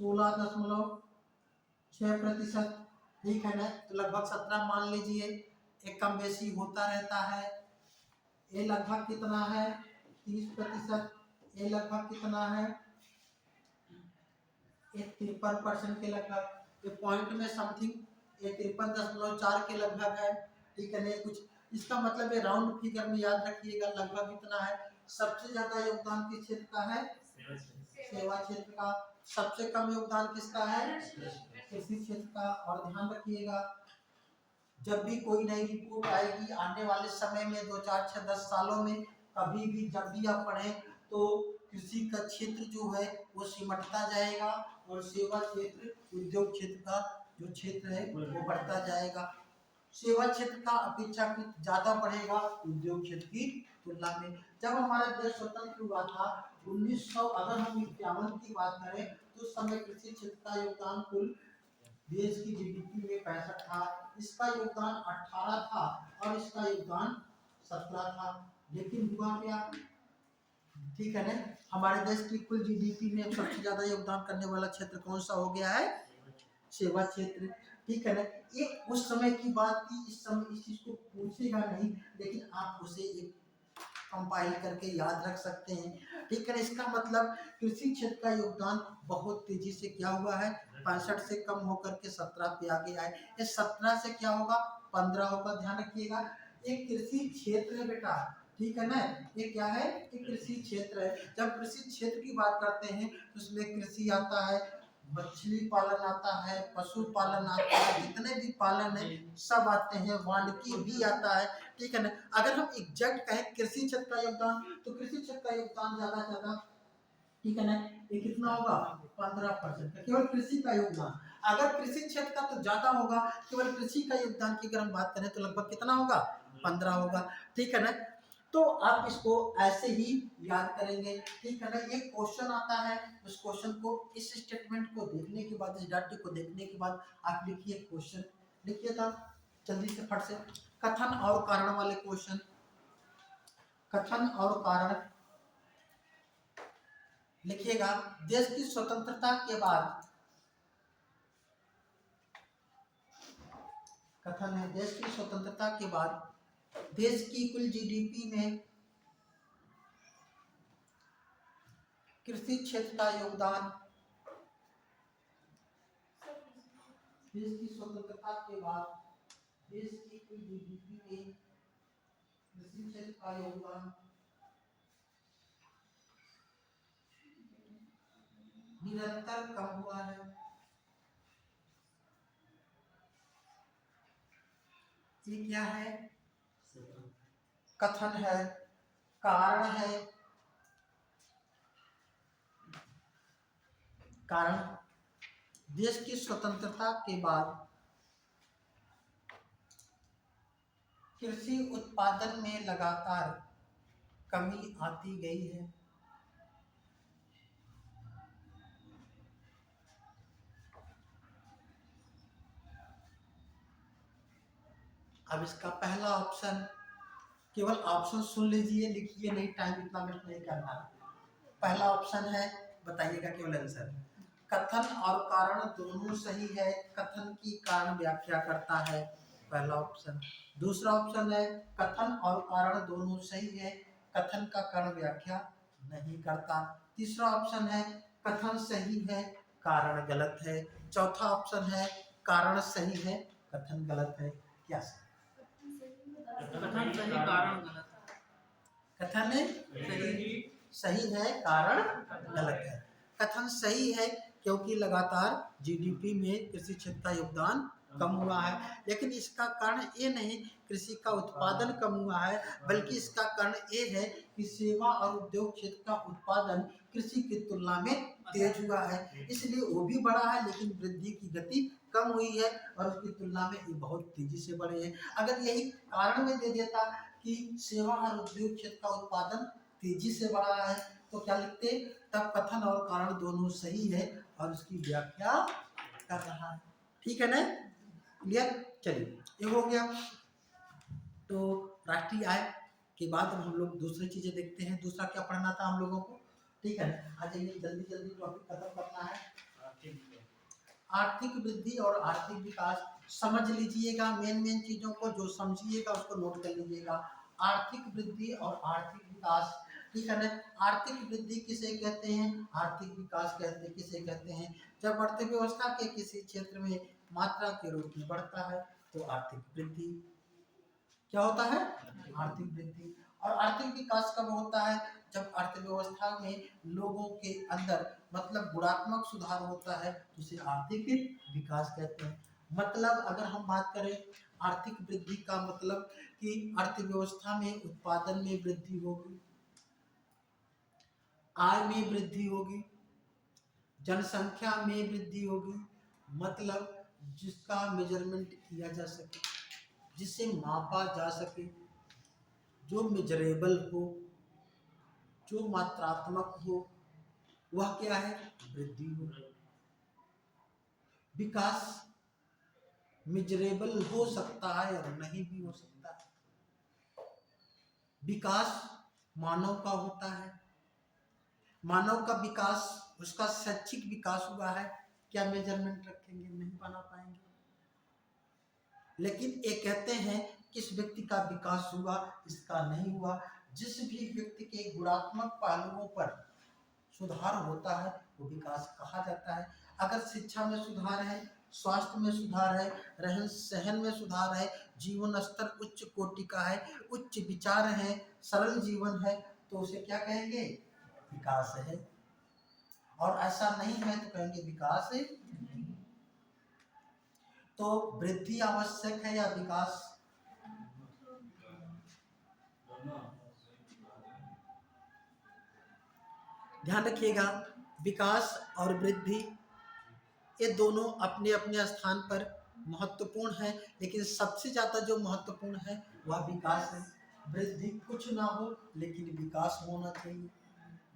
16.6%। ठीक है ना, तो लगभग 17 मान लीजिए, एक कम बेसी होता रहता है। ये लगभग कितना है, 30%। ये लगभग कितना है, 53% के लगभग। ये पॉइंट में समथिंग 53.4 के लगभग है। ठीक है ना, कुछ इसका मतलब है राउंड फिगर में याद रखिएगा लगभग इतना है। सबसे ज्यादा योगदान किस क्षेत्र का है, सेवा क्षेत्र का। सबसे कम योगदान किसका है, कृषि क्षेत्र का। और ध्यान रखिएगा, जब भी कोई नई रिपोर्ट आएगी आने वाले समय में 2 4 6 10 सालों में, कभी भी जब भी आप पढ़ें तो कृषि का क्षेत्र जो है वो सिमटता जाएगा और सेवा क्षेत्र, उद्योग क्षेत्र का जो क्षेत्र है वो बढ़ता जाएगा। सेवा क्षेत्र का अपेक्षाकृत ज्यादा बढ़ेगा उद्योग क्षेत्र की तुलना में। जब हमारा देश स्वतंत्र हुआ था 1900, अगर हम 51 की बात करें तो उस समय कृषि क्षेत्र का योगदान कुल देश की जीडीपी में 65 था, इसका योगदान 18 था और इसका योगदान 17 था। लेकिन हुआ क्या, ठीक है ना, हमारे देश की कुल जीडीपी में सबसे ज्यादा योगदान करने वाला क्षेत्र कौन सा हो गया है, सेवा क्षेत्र। ठीक है ना, ये उस समय की बात थी, इस समय इस चीज को पूछेगा नहीं, लेकिन आप उसे एक कंपाइल करके याद रख सकते हैं। ठीक है, इसका मतलब कृषि क्षेत्र का योगदान बहुत तेजी से क्या हुआ है, 65 से कम होकर के 17 पे आ गया है। ये 17 से क्या होगा, 15 होगा। ध्यान रखिएगा, एक कृषि क्षेत्र है बेटा, ठीक है ना, ये क्या है, ये कृषि क्षेत्र है। जब कृषि क्षेत्र की बात करते हैं तो उसमें कृषि आता है, मछली पालन आता है, पशु पालन आता है, जितने भी पालन है सब आते हैं, वानिकी भी आता है। ठीक है ना, अगर हम एग्जैक्ट कहें कृषि क्षेत्र का योगदान, तो कृषि क्षेत्र का योगदान ज्यादा से ज्यादा, ठीक है ना, ये कितना होगा, 15% केवल कृषि का योगदान। अगर कृषि क्षेत्र का तो ज्यादा होगा, केवल कृषि का योगदान की अगर हम बात करें तो लगभग कितना होगा, 15 होगा। ठीक है ना, तो आप इसको ऐसे ही याद करेंगे। ठीक है ना, ये क्वेश्चन आता है, उस क्वेश्चन को, इस स्टेटमेंट को देखने के बाद, इस डाटे को देखने के बाद आप लिखिए क्वेश्चन, लिखिए था जल्दी से फट से। कथन और कारण वाले क्वेश्चन, कथन और कारण लिखिएगा। देश की स्वतंत्रता के बाद, कथन है, देश की स्वतंत्रता के बाद देश की कुल जीडीपी में कृषि क्षेत्र का योगदान, देश की स्वतंत्रता के बाद देश की कुल जीडीपी में कृषि क्षेत्र का योगदान निरंतर कम हुआ है। ये क्या है, कथन है, कारण है, कारण देश की स्वतंत्रता के बाद कृषि उत्पादन में लगातार कमी आती गई है। अब इसका पहला ऑप्शन, केवल ऑप्शन सुन लीजिए, लिखिए नहीं, टाइम इतना वेस्ट नहीं करना। पहला ऑप्शन है, बताइएगा केवल आंसर। कथन और कारण दोनों सही है, कथन की कारण व्याख्या करता है, पहला ऑप्शन। दूसरा ऑप्शन है, कथन और कारण दोनों सही है, कथन का कारण व्याख्या नहीं करता। तीसरा ऑप्शन है, कथन सही है, कारण गलत है। चौथा ऑप्शन है, कारण सही है, कथन गलत है। क्या सही, कथन सही कारण गलत, कथन सही है, कारण गलत है। कथन सही है क्योंकि लगातार जीडीपी में कृषि क्षेत्र का योगदान कम हुआ है, लेकिन इसका कारण ये नहीं कृषि का उत्पादन कम हुआ है, बल्कि इसका कारण ये है कि सेवा और उद्योग क्षेत्र का उत्पादन कृषि की तुलना में तेज हुआ है, इसलिए वो भी बढ़ा है लेकिन वृद्धि की गति कम हुई है और उसकी तुलना में ये बहुत तेजी से बढ़े हैं। अगर यही कारण में दे देता कि सेवा और उद्योग क्षेत्र का उत्पादन तेजी से बढ़ा है तो क्या लिखते, तब कथन और कारण दोनों सही है और उसकी व्याख्या कर रहा है। ठीक है ना, क्लियर। चलिए ये हो गया। तो राष्ट्रीय आय के बाद अब हम लोग दूसरी चीजें देखते हैं, दूसरा क्या पढ़ना था हम लोगों को। ठीक है, आ जाइए जल्दी जल्दी टॉपिक खत्म करना है। आर्थिक वृद्धि और आर्थिक विकास समझ लीजिएगा, मेन चीजों को जो समझिएगा उसको नोट कर लीजिएगा। आर्थिक वृद्धि और आर्थिक विकास, ठीक है ना। आर्थिक वृद्धि किसे कहते हैं, आर्थिक विकास कहते हैं किसे कहते हैं, जब अर्थव्यवस्था के किसी क्षेत्र में मात्रा के रूप में बढ़ता है तो आर्थिक वृद्धि क्या होता है, आर्थिक वृद्धि। और आर्थिक विकास कब होता है, जब अर्थव्यवस्था में लोगों के अंदर मतलब गुणात्मक सुधार होता है तो उसे आर्थिक विकास कहते हैं। मतलब अगर हम बात करें आर्थिक वृद्धि का मतलब कि अर्थव्यवस्था में उत्पादन में वृद्धि होगी, आय में वृद्धि होगी, जनसंख्या में वृद्धि होगी, मतलब जिसका मेजरमेंट किया जा सके, जिसे मापा जा सके, जो मेजरेबल हो, जो मात्रात्मक हो, वह क्या है, वृद्धि हो। विकास मेजरेबल हो सकता है और नहीं भी हो सकता है। विकास मानव का होता है, मानव का विकास, उसका शैक्षिक विकास हुआ है, क्या मेजरमेंट रखेंगे, नहीं बना पाएंगे। लेकिन ये कहते हैं किस व्यक्ति का विकास हुआ, इसका नहीं हुआ। जिस भी व्यक्ति के गुणात्मक पहलुओं पर सुधार होता है वो विकास कहा जाता है। अगर शिक्षा में सुधार है, स्वास्थ्य में सुधार है, रहन सहन में सुधार है, जीवन स्तर उच्च कोटि का है, उच्च विचार है, सरल जीवन है, तो उसे क्या कहेंगे, विकास है। और ऐसा नहीं है तो कहेंगे विकास है। तो वृद्धि आवश्यक है या विकास, ध्यान रखिएगा, विकास और वृद्धि ये दोनों अपने अपने स्थान पर महत्वपूर्ण है, लेकिन सबसे ज्यादा जो महत्वपूर्ण है वह विकास है। वृद्धि कुछ ना हो लेकिन विकास होना चाहिए,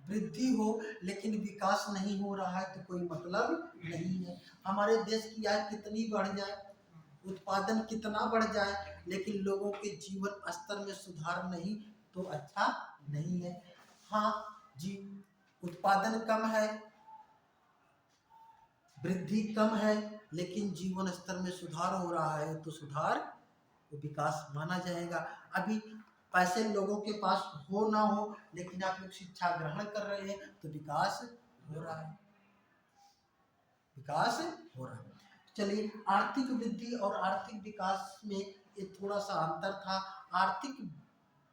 वृद्धि हो लेकिन विकास नहीं हो रहा है तो कोई मतलब नहीं है। हमारे देश की आय कितनी बढ़ जाए, उत्पादन कितना बढ़ जाए, लेकिन लोगों के जीवन स्तर में सुधार नहीं तो अच्छा नहीं है। हाँ जी, उत्पादन कम है, वृद्धि कम है, लेकिन जीवन स्तर में सुधार हो रहा है तो सुधार को विकास माना जाएगा। अभी पैसे लोगों के पास हो ना हो लेकिन आप लोग शिक्षा ग्रहण कर रहे हैं तो विकास हो रहा है, विकास हो रहा है। चलिए, आर्थिक वृद्धि और आर्थिक विकास में ये थोड़ा सा अंतर था। आर्थिक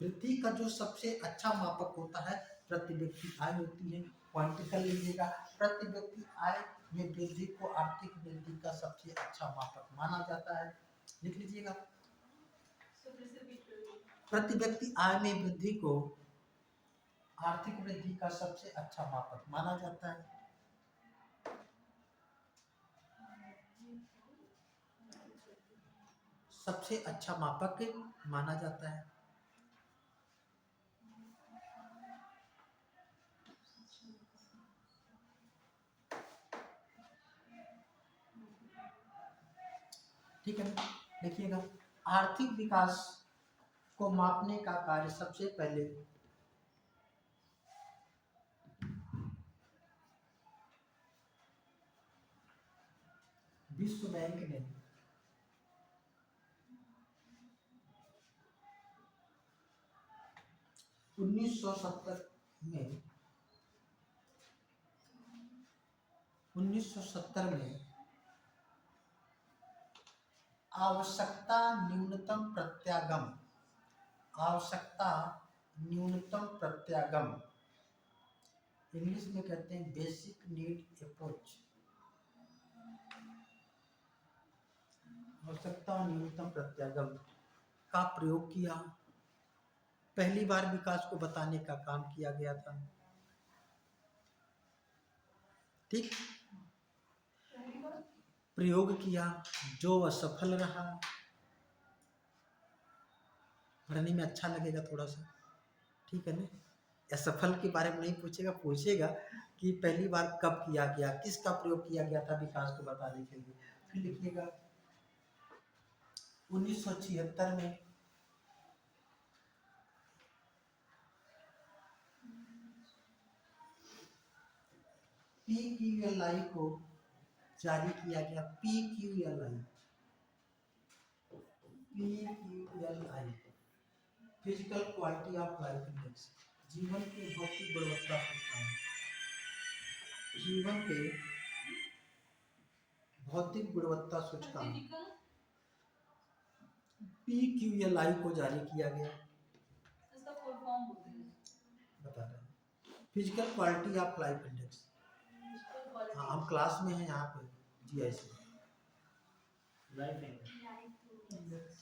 वृद्धि का जो सबसे अच्छा मापक होता है प्रति व्यक्ति आय होती है, पॉइंट कर लीजिएगा। प्रति व्यक्ति आय में वृद्धि को आर्थिक वृद्धि का सबसे अच्छा मापक माना जाता है, लिख लीजिएगा। प्रति व्यक्ति आय में वृद्धि को आर्थिक वृद्धि का सबसे अच्छा मापक माना जाता है। सबसे अच्छा मापक माना जाता है। ठीक है, देखिएगा, आर्थिक विकास को मापने का कार्य सबसे पहले विश्व बैंक ने 1970 में आवश्यकता न्यूनतम प्रत्यागम, आवश्यकता न्यूनतम प्रत्यागम, इंग्लिश में कहते हैं बेसिक नीड अप्रोच, आवश्यकता न्यूनतम प्रत्यागम का प्रयोग किया। पहली बार विकास को बताने का काम किया गया था। ठीक, प्रयोग किया जो असफल रहा। पढ़ने में अच्छा लगेगा थोड़ा सा, ठीक है ना। असफल के बारे में नहीं पूछेगा, पूछेगा कि पहली बार कब किया गया, किसका प्रयोग किया गया था विकास को बताने के लिए। फिर लिखिएगा 1976 में PQLI को जारी किया गया, PQLI, physical quality of life index, जीवन की भौतिक गुणवत्ता सूचकांक, जीवन के भौतिक गुणवत्ता सूचकांक PQLI को जारी किया गया। इसका फुल फॉर्म बोलते हैं। बता रहे हैं physical quality of life index. हाँ, हम क्लास में हैं यहाँ पे GIC लाइफ इंडेक्स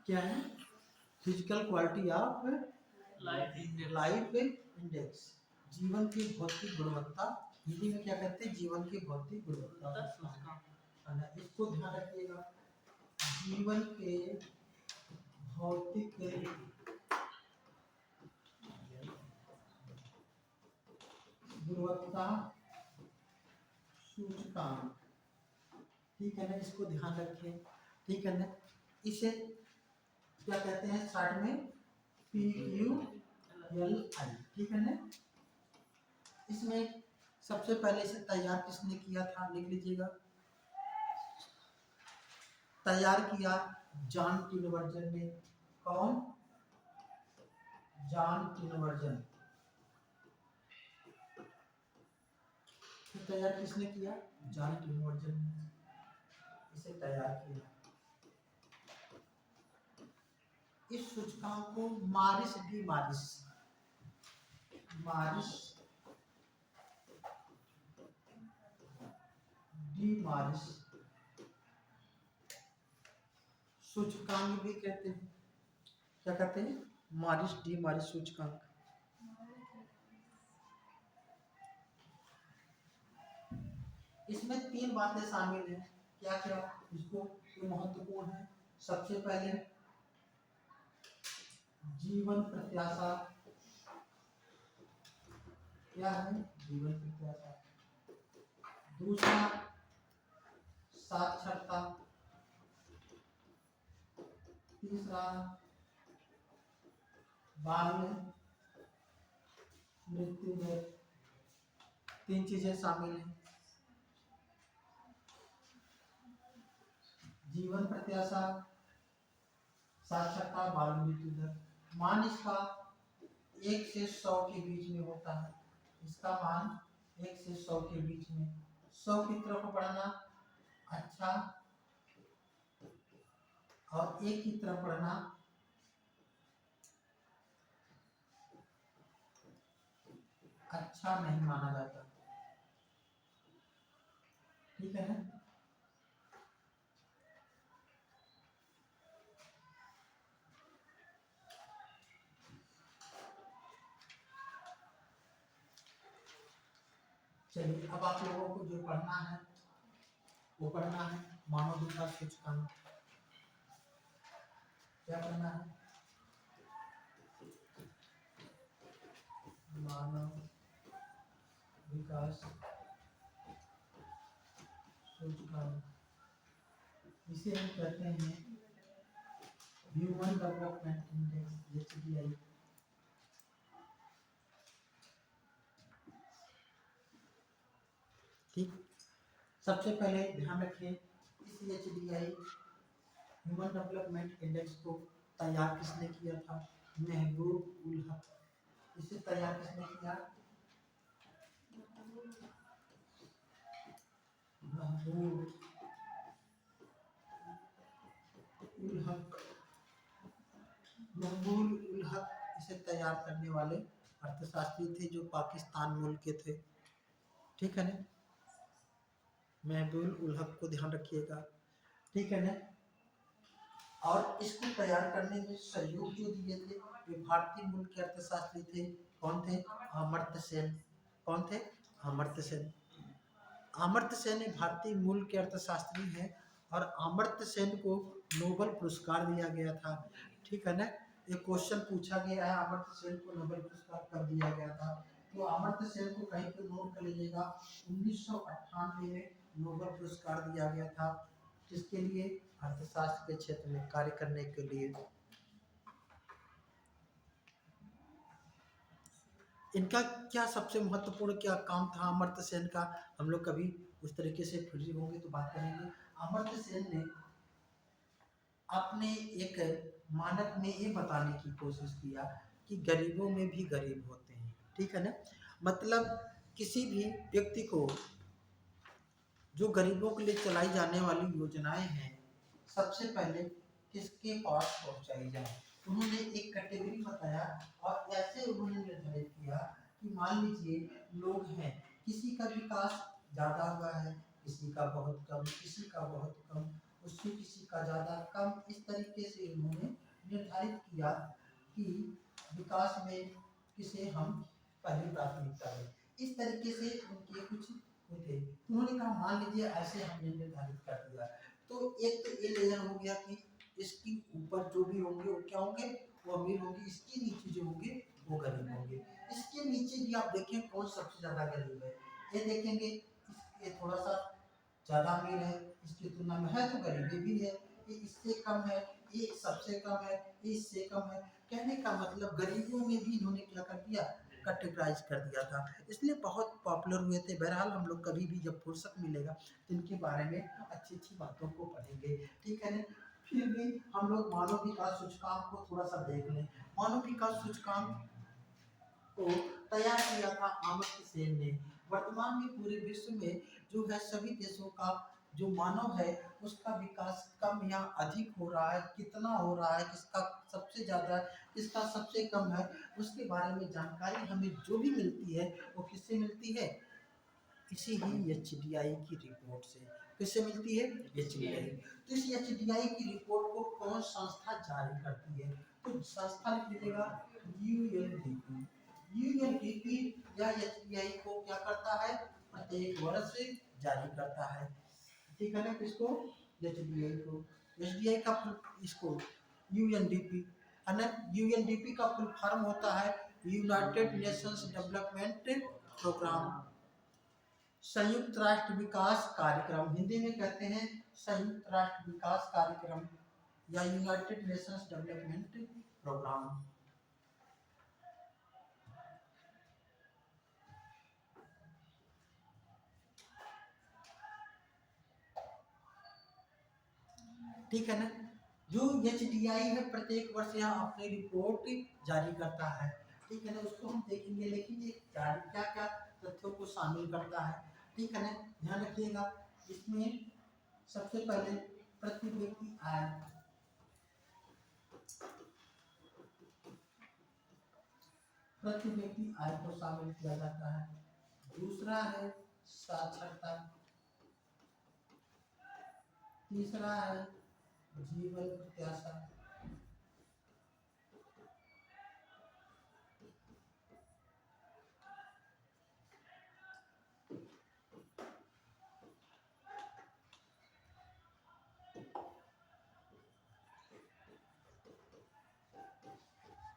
क्या है? Physical quality of life index, जीवन की भौतिक गुणवत्ता, हिंदी में क्या कहते हैं? जीवन की भौतिक गुणवत्ता सूचकांक। इसको ध्यान रखिएगा, जीवन के भौतिक गुणवत्ता सूचकांक, ठीक है ना, इसको ध्यान रखिए, ठीक है ना। इसे क्या कहते हैं शॉर्ट में? PQLI, ठीक है ना। इसमें सबसे पहले इसे तैयार किसने किया था? लिख लीजिएगा, तैयार किया जॉन टिनवर्जन ने। कौन? जॉन टिनवर्जन। तो तैयार किसने किया? जॉन टिनवर्जन ने इसे तैयार किया। इस सूचकांक को मारिस डी मारिस सूचकांक भी कहते हैं। क्या कहते हैं? मारिस डी मारिस सूचकांक। इसमें 3 बातें शामिल हैं। क्या क्या? इसको ये महत्वपूर्ण है। सबसे पहले जीवन प्रत्याशा, क्या है? जीवन प्रत्याशा। दूसरा साक्षरता, तीसरा बाल्य मृत्यु दर। 3 चीजें शामिल हैं, जीवन प्रत्याशा, साक्षरता, बाल मृत्यु दर। मान इसका 1 से 100 के बीच में होता है। इसका मान 1 से 100 के बीच में। 100 की तरफ बढ़ना अच्छा और 1 की तरफ बढ़ना अच्छा नहीं माना जाता, ठीक है ना। चलिए, अब आप लोगों को जो पढ़ना है वो पढ़ना है मानव विकास सूचकांक। क्या पढ़ना है? मानव विकास सूचकांक, इसे हम कहते हैं ह्यूमन डेवलपमेंट इंडेक्स, HDI। ठीक, सबसे पहले ध्यान रखिए, इस HDI ह्यूमन डेवलपमेंट इंडेक्स को तैयार किसने किया था? महबूब उल हक। इसे तैयार किसने किया? महबूब उल हक। महबूब उल हक इसे तैयार करने वाले अर्थशास्त्री थे जो पाकिस्तान मूल के थे, ठीक है ना। महबूब उल हक को ध्यान रखिएगा, ठीक है ना। और इसको तैयार करने में सहयोग जो दिए थे वे भारतीय मूल के अर्थशास्त्री थे। कौन थे? अमर्त्य सेन। कौन थे? अमर्त्य सेन। अमर्त्य सेन भारतीय मूल के अर्थशास्त्री हैं और अमर्त्य सेन को नोबेल पुरस्कार दिया गया था, ठीक है ना। एक क्वेश्चन पूछा गया है, अमर्त्य सेन को नोबेल पुरस्कार कब दिया गया था? तो अमर्त्य सेन को कहीं पे नोट कर लीजिएगा, 1998 में नोबेल पुरस्कार दिया गया था। किसके लिए? अर्थशास्त्र के क्षेत्र में कार्य करने के लिए। इनका क्या सबसे महत्वपूर्ण क्या काम था अमर्त्य सेन का, हम लोग कभी उस तरीके से फ्री होंगे तो बात करेंगे। अमर्त्य सेन ने अपने एक मानक में ये बताने की कोशिश किया कि गरीबों में भी गरीब होते हैं, ठीक है ना। मतलब किसी भी व्यक्ति को जो गरीबों के लिए चलाई जाने वाली योजनाएं हैं सबसे पहले किसके पास पहुंचाई जाए, उन्होंने एक कैटेगरी बताया और ऐसे उन्होंने निर्धारित किया कि मान लीजिए लोग हैं, किसी का विकास ज़्यादा हुआ है, किसी का बहुत कम, किसी का बहुत कम, उससे किसी का ज़्यादा कम, इस तरीके से उन्होंने निर्धारित किया कि विकास में किसे हम पहली प्राथमिकता दें। इस तरीके से उनके कुछ थे। उन्होंने कहा मान लीजिए ऐसे हमने निर्धारित कर दिया, तो एक तो ये लेयर हो गया कि इसके ऊपर जो भी होंगे वो क्या होंगे, वो अमीर होंगे, इसके नीचे जो होंगे वो गरीब होंगे। इसके नीचे भी आप देखें कौन सबसे ज्यादा गरीब है, ये देखेंगे ये थोड़ा सा ज्यादा अमीर है, इसकी तुलना में है तो गरीबी भी है, ये इससे कम है, ये सबसे कम है, ये इससे कम है। कहने का मतलब गरीबों में भी इन्होंने क्या कर दिया, कैटेगराइज कर दिया था, इसलिए बहुत पॉपुलर हुए थे। बहरहाल हम लोग कभी भी जब फुर्सत मिलेगा तो इनके बारे में अच्छी अच्छी बातों को पढ़ेंगे, ठीक है ना। फिर भी हम लोग मानव विकास सूचकांक को थोड़ा सा देख लें। मानव विकास सूचकांक को तैयार किया था अमर्त्य सेन ने। वर्तमान में पूरे विश्व में जो है सभी देशों का जो मानव है उसका विकास कम या अधिक हो रहा है, कितना हो रहा है, किसका सबसे ज़्यादा, किसका सबसे कम है, उसके बारे में जानकारी हमें जो भी मिलती है वो किससे मिलती है, इसी ही एचडीआई की रिपोर्ट से। किससे मिलती है, एचडीआई। तो इस एचडीआई की रिपोर्ट को कौन संस्था जारी करती है, तो संस्था लिख लीजिएगा यूएनडीपी। यूएनडीपी या एचडीआई को क्या करता है, प्रत्येक वर्ष जारी करता है, ठीक है ना। किसको, एचडीआई को। एचडीआई का फुल इसको यूएनडीपी है ना। यूएनडीपी का फुल फॉर्म होता है यूनाइटेड नेशंस डेवलपमेंट प्रोग्राम, संयुक्त राष्ट्र विकास कार्यक्रम, हिंदी में कहते हैं संयुक्त राष्ट्र विकास कार्यक्रम या यूनाइटेड नेशंस डेवलपमेंट प्रोग्राम। ठीक है ना। जो एचडीआई है प्रत्येक वर्ष यहाँ अपनी रिपोर्ट जारी करता है, ठीक है ना, उसको हम देखेंगे। लेकिन ये क्या क्या तथ्यों को शामिल करता है, ठीक है ना, ध्यान रखिएगा। इसमें सबसे पहले प्रति व्यक्ति आय, प्रति व्यक्ति आय को शामिल किया जाता है। दूसरा है साक्षरता, तीसरा है जीवन प्रत्याशा,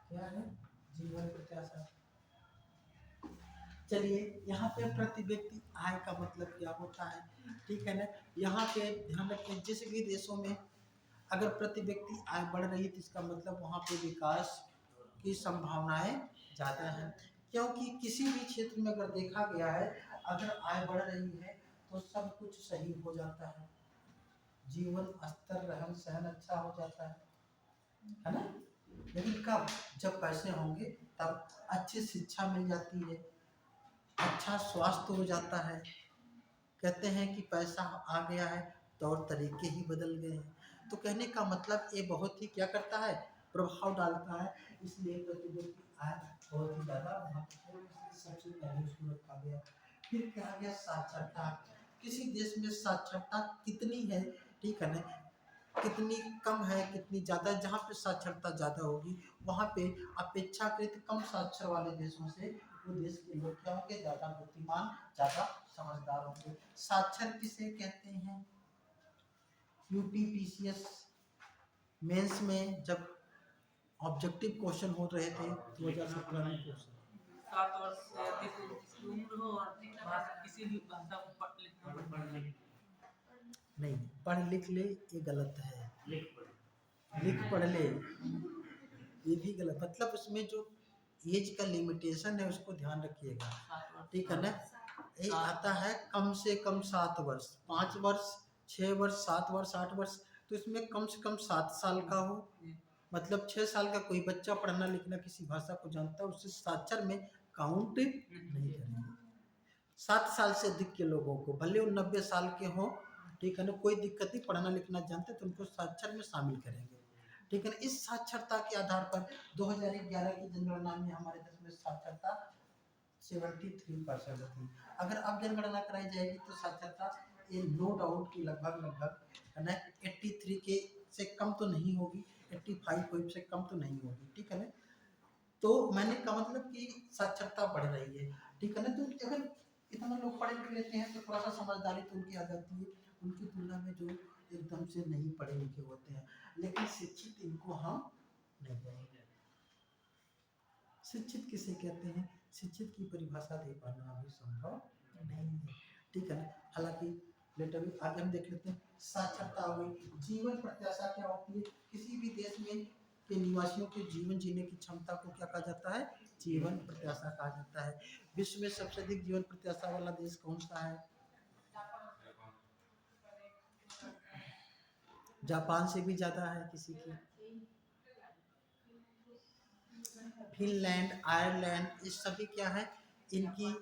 क्या है, जीवन प्रत्याशा। चलिए यहाँ पे प्रति व्यक्ति आय का मतलब क्या होता है, ठीक है ना। यहाँ पे ध्यान रखें जिस भी देशों में अगर प्रति व्यक्ति आय बढ़ रही है तो इसका मतलब वहाँ पे विकास की संभावनाएं ज़्यादा हैं, क्योंकि किसी भी क्षेत्र में अगर देखा गया है अगर आय बढ़ रही है तो सब कुछ सही हो जाता है, जीवन स्तर रहन सहन अच्छा हो जाता है ना। लेकिन कब, जब पैसे होंगे तब अच्छी शिक्षा मिल जाती है, अच्छा स्वास्थ्य हो जाता है। कहते हैं कि पैसा आ गया है तौर तरीके ही बदल गए हैं। तो कहने का मतलब ये बहुत ही क्या करता है, प्रभाव डालता है। इसलिए प्रति व्यक्ति आय बहुत ही ज़्यादा महत्वपूर्ण, इसलिए सबसे पहले उसको रखा गया। फिर कहा गया साक्षरता, किसी देश में साक्षरता कितनी है, ठीक है ना, कितनी कम है कितनी ज़्यादा। जहाँ पे साक्षरता ज़्यादा होगी वहाँ पे अपेक्षाकृत कम साक्षर वाले देशों से वो देश के लोग क्या होंगे, ज़्यादा बुद्धिमान, ज़्यादा समझदार होंगे। साक्षर किसे कहते हैं, यूटीपीसीएस मेंस में जब ऑब्जेक्टिव क्वेश्चन हो रहे थे 2017 में क्वेश्चन, 7 वर्ष से अधिक की उम्र हो और किसी भी भाषा को लिखना नहीं पढ़ लिख ले ये गलत है, लिख पढ़ ले ये भी गलत। मतलब उसमें जो एज का लिमिटेशन है उसको ध्यान रखिएगा, 7 वर्ष। ठीक है ना। ये आता है कम से कम 7 वर्ष, 5 वर्ष, 6 वर्ष, 7 वर्ष, 8 वर्ष, तो इसमें कम से कम 7 साल का हो। मतलब 6 साल का कोई बच्चा पढ़ना लिखना किसी भाषा को जानता है, उससे साक्षर में काउंट नहीं करेंगे। 7 साल से अधिक के लोगों को, भले वो 90 साल के हों, ठीक है ना, कोई दिक्कत नहीं, पढ़ना लिखना जानते तो उनको साक्षर में शामिल करेंगे, ठीक है ना। इस साक्षरता के आधार पर 2011 की जनगणना में हमारे देश में साक्षरता 73% थी। अगर अब जनगणना कराई जाएगी तो साक्षरता ये नो डाउट की लगभग है ना 83 के से कम तो नहीं होगी, 85 से कम तो नहीं होगी, ठीक है ना। तो मैंने कहा मतलब कि साक्षरता बढ़ रही है, ठीक है ना। तो अगर इतना लोग पढ़े लिख लेते हैं तो थोड़ा सा समझदारी तो उनकी आ जाती है, उनकी तुलना में जो एकदम से नहीं पढ़े लिखे होते हैं। लेकिन शिक्षित इनको हम नहीं कहेंगे। शिक्षित किसे कहते हैं, शिक्षित की परिभाषा दे पाना अभी संभव नहीं है, ठीक है ना। हालांकि लेटर भी आगे हम देख लेते हैं। साक्षरता हो गई। जीवन प्रत्याशा क्या होती है, किसी भी देश में के निवासियों के जीवन जीने की क्षमता को क्या कहा जाता है, जीवन प्रत्याशा कहा जाता है। विश्व में सबसे अधिक जीवन प्रत्याशा वाला देश कौन सा है, जापान से भी ज्यादा है किसी की, फिनलैंड, आयरलैंड, ये सभी क्या है इनकी,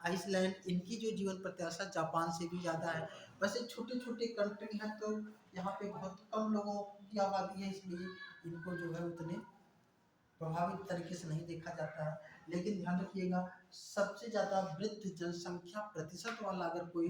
आइसलैंड, इनकी जो जीवन प्रत्याशा जापान से भी ज़्यादा है। वैसे छोटे छोटे कंट्री हैं तो यहाँ पे बहुत कम लोगों की आबादी है, इसलिए इनको जो है उतने प्रभावित तरीके से नहीं देखा जाता है। लेकिन ध्यान रखिएगा, सबसे ज़्यादा वृद्ध जनसंख्या प्रतिशत वाला अगर कोई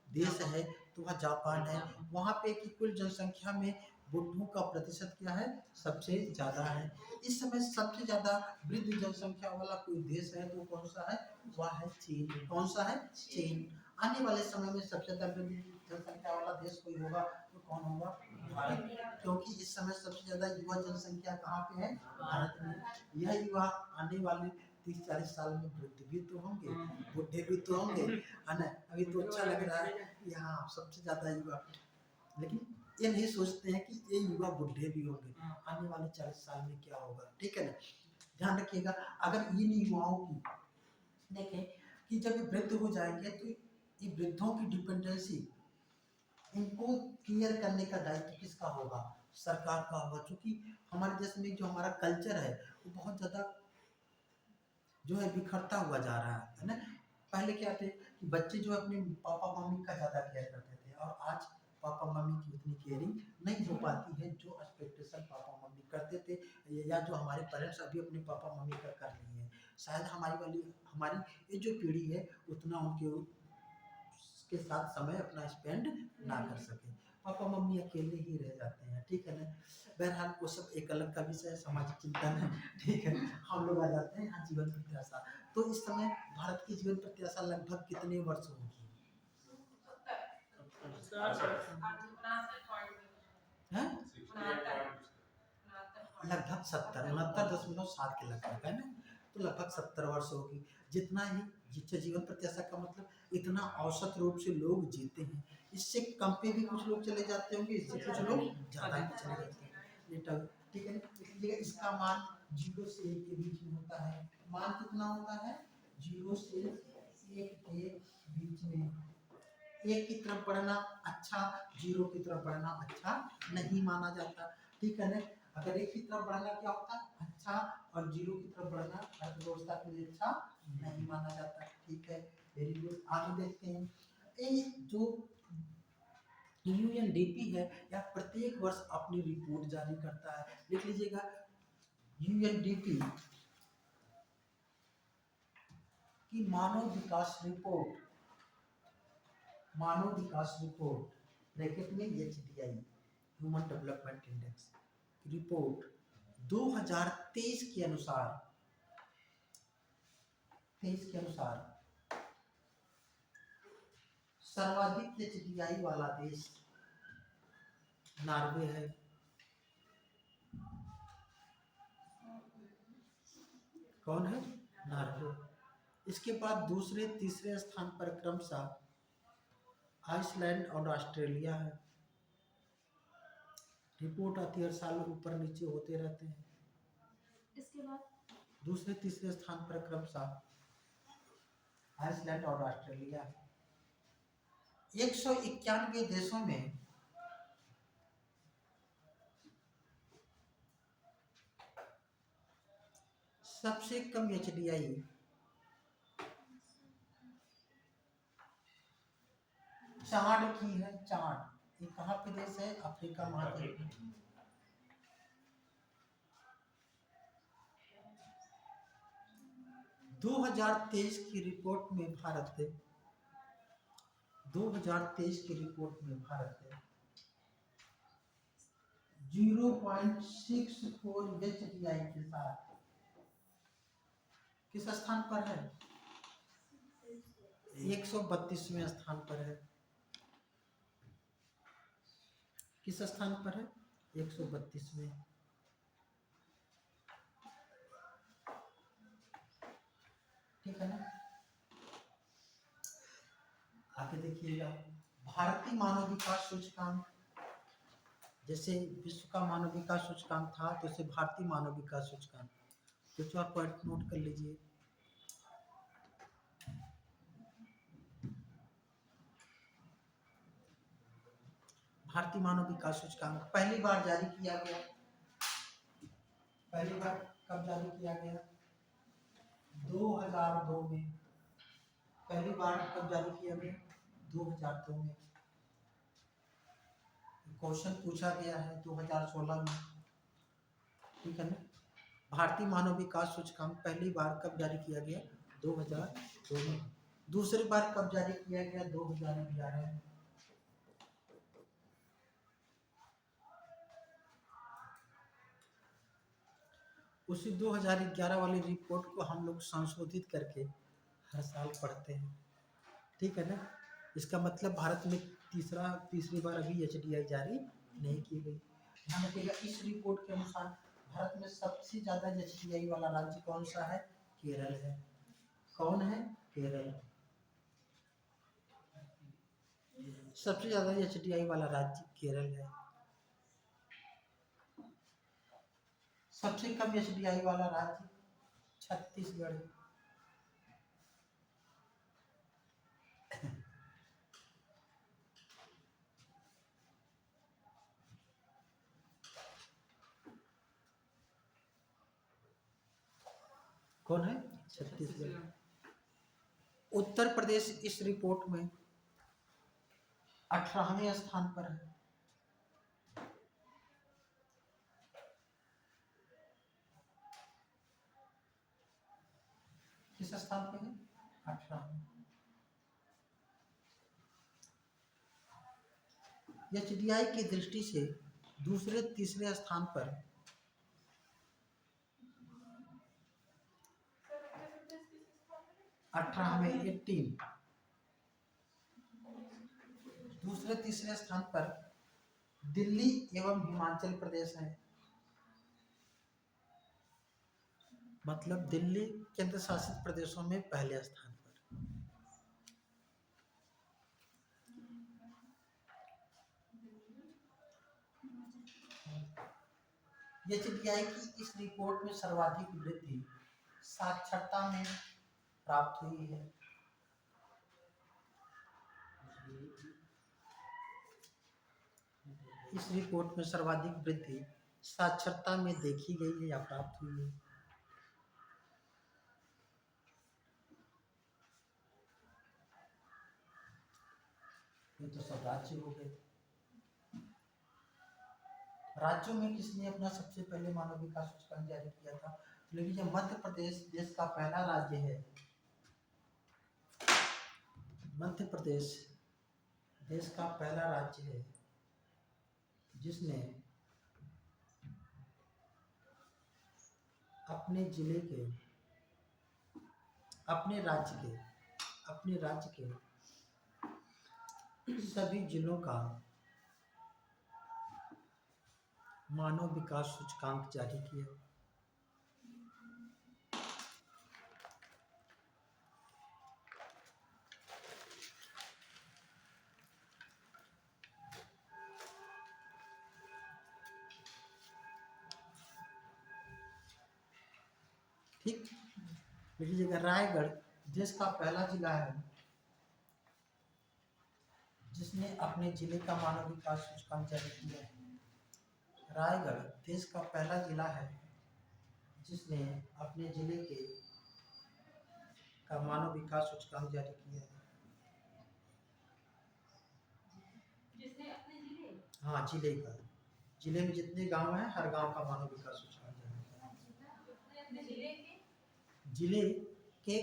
देश है तो वह जापान है। वहाँ पे की कुल जनसंख्या में बुढ़ों का प्रतिशत क्या है, सबसे ज़्यादा है। इस समय सबसे ज़्यादा वृद्ध जनसंख्या वाला कोई देश है तो कौन सा है, वह है चीन। कौन सा है, चीन। आने वाले समय में सबसे ज़्यादा वृद्ध जनसंख्या वाला देश कोई होगा तो कौन होगा, भारत। क्योंकि इस समय सबसे ज़्यादा युवा जनसंख्या कहाँ पे है, भारत में। यह युवा आने वाले 30-40 साल में वृद्ध भी तो होंगे, बुढ़े भी तो होंगे, है ना। अभी तो अच्छा लग रहा है कि हाँ सबसे ज़्यादा युवा, लेकिन ये नहीं सोचते हैं कि ये युवा बुढ़े भी होंगे, आने वाले 40 साल में क्या होगा, ठीक है ना। ध्यान रखिएगा, अगर इन युवाओं की देखें कि जब ये वृद्ध हो जाएंगे तो ये वृद्धों की डिपेंडेंसी, इनको केयर करने का दायित्व किसका होगा, सरकार का होगा। क्योंकि हमारे देश में जो हमारा कल्चर है वो बहुत ज़्यादा जो है बिखरता हुआ जा रहा है ना। पहले क्या थे कि बच्चे जो अपने पापा मम्मी का ज़्यादा केयर करते थे, और आज पापा मम्मी की उतनी केयरिंग नहीं हो पाती है जो एक्सपेक्टेशन पापा मम्मी करते थे, या जो हमारे पेरेंट्स अभी अपने पापा मम्मी का कर रही हैं। शायद हमारी ये जो पीढ़ी है उतना उनके के साथ समय अपना स्पेंड ना कर सके, पापा मम्मी अकेले ही रह जाते हैं, ठीक है ना। बहरहाल वो सब एक अलग का विषय है, सामाजिक चिंतन है, ठीक है। हम लोग आ जाते हैं यहाँ जीवन प्रत्याशा। तो इस समय भारत की जीवन प्रत्याशा लगभग कितने वर्ष होगी, हैं? लगभग 69.7 के लगभग, है ना। तो लगभग 70 वर्ष होगी। जितना ही जितना जीवन प्रत्याशा का मतलब इतना औसत रूप से लोग जीते हैं। इससे कम पे भी कुछ लोग चले जाते होंगे, इससे कुछ लोग ज़्यादा भी चले जाते हैं, लेटर, ठीक है। इसलिए इसका मान 0 से 1 के बीच में होता है। मान कितना होता है, 0 से 1 के बीच में। 1 की तरफ बढ़ना अच्छा, 0 की तरफ बढ़ना अच्छा नहीं माना जाता, ठीक है ना। अगर 1 की तरफ बढ़ना क्या होता है, अच्छा, और 0 की तरफ बढ़ना अर्थव्यवस्था के लिए अच्छा नहीं माना जाता, ठीक है। वेरी गुड, आगे देखते हैं। ये जो यूएनडीपी है यह प्रत्येक वर्ष अपनी रिपोर्ट जारी करता है, लिख लीजिएगा यूएनडीपी की मानव विकास रिपोर्ट, मानव विकास रिपोर्ट ब्रैकेट में HDI, human development index report 2023 के अनुसार, 23 के अनुसार सर्वाधिक एचडीआई वाला देश नॉर्वे है। कौन है, नॉर्वे। इसके बाद दूसरे तीसरे स्थान पर क्रमशः आइसलैंड और ऑस्ट्रेलिया है। रिपोर्ट आती है हर साल, ऊपर नीचे होते रहते हैं। इसके बाद दूसरे तीसरे स्थान पर क्रमशः आइसलैंड और ऑस्ट्रेलिया है। 191 देशों में सबसे कम एचडीआई चाड की है। चाड ये कहाँ पे देश है? अफ्रीका महाद्वीप में। दो 2023 की रिपोर्ट में भारत है 2023 की रिपोर्ट में भारत है 0.64 एचडीआई के साथ किस स्थान पर है? 132वें स्थान पर है। किस स्थान पर है? 132वें। ठीक है ना? आगे देखिएगा, भारतीय मानव विकास सूचकांक, जैसे विश्व का मानव विकास सूचकांक था तो इसे भारतीय मानव विकास सूचकांक, कुछ और पॉइंट नोट कर लीजिए। भारतीय मानव विकास सूचकांक पहली बार जारी किया गया। पहली बार कब जारी किया गया? 2002 में। पहली बार कब जारी किया गया? 2002 में। क्वेश्चन पूछा गया है 2016 में। ठीक है ना? भारतीय मानव विकास सूचकांक पहली बार कब जारी किया गया? 2002 में। दूसरी बार कब जारी किया गया? 2011 में। उसी 2011 वाली रिपोर्ट को हम लोग संशोधित करके हर साल पढ़ते हैं। ठीक है ना? इसका मतलब भारत में तीसरी बार अभी एचडीआई जारी नहीं की गई। ध्यान रखिएगा, इस रिपोर्ट के अनुसार भारत में सबसे ज्यादा एचडीआई वाला राज्य कौन सा है? केरल है। कौन है? केरल। सबसे ज्यादा एचडीआई वाला राज्य केरल है। सबसे कम एचडीआई वाला राज्य छत्तीसगढ़ है। कौन है? छत्तीसगढ़। उत्तर प्रदेश इस रिपोर्ट में 18वें स्थान पर है। किस स्थान पे है? 18वें। एचडीआई की दृष्टि से दूसरे तीसरे स्थान पर 18 दूसरे तीसरे स्थान पर दिल्ली एवं हिमाचल प्रदेश है। मतलब दिल्ली केंद्र शासित प्रदेशों में पहले स्थान पर। एचडीआई की इस रिपोर्ट में सर्वाधिक वृद्धि साक्षरता में प्राप्त हुई है। इस रिपोर्ट में सर्वाधिक वृद्धि साक्षरता में देखी गई है या प्राप्त हुई है। ये तो सब राज्य हो गए। राज्यों में किसने अपना सबसे पहले मानव विकास सूचकांक जारी किया था? लेकिन मध्य प्रदेश देश का पहला राज्य है। मध्य प्रदेश देश का पहला राज्य है जिसने अपने जिले के, अपने राज्य के सभी जिलों का मानव विकास सूचकांक जारी किया। ठीक। लीजिएगा रायगढ़ देश का पहला जिला है जिसने अपने जिले का मानव विकास सूचकांक जारी किया है। रायगढ़ देश का पहला जिला है जिसने अपने जिले के का मानव विकास सूचकांक जारी किया है। जिसने अपने जिले हाँ, जिले का, जिले में जितने गांव हैं हर गांव का मानव विकास सूचकांक जारी किया है। उसने अपने जिले के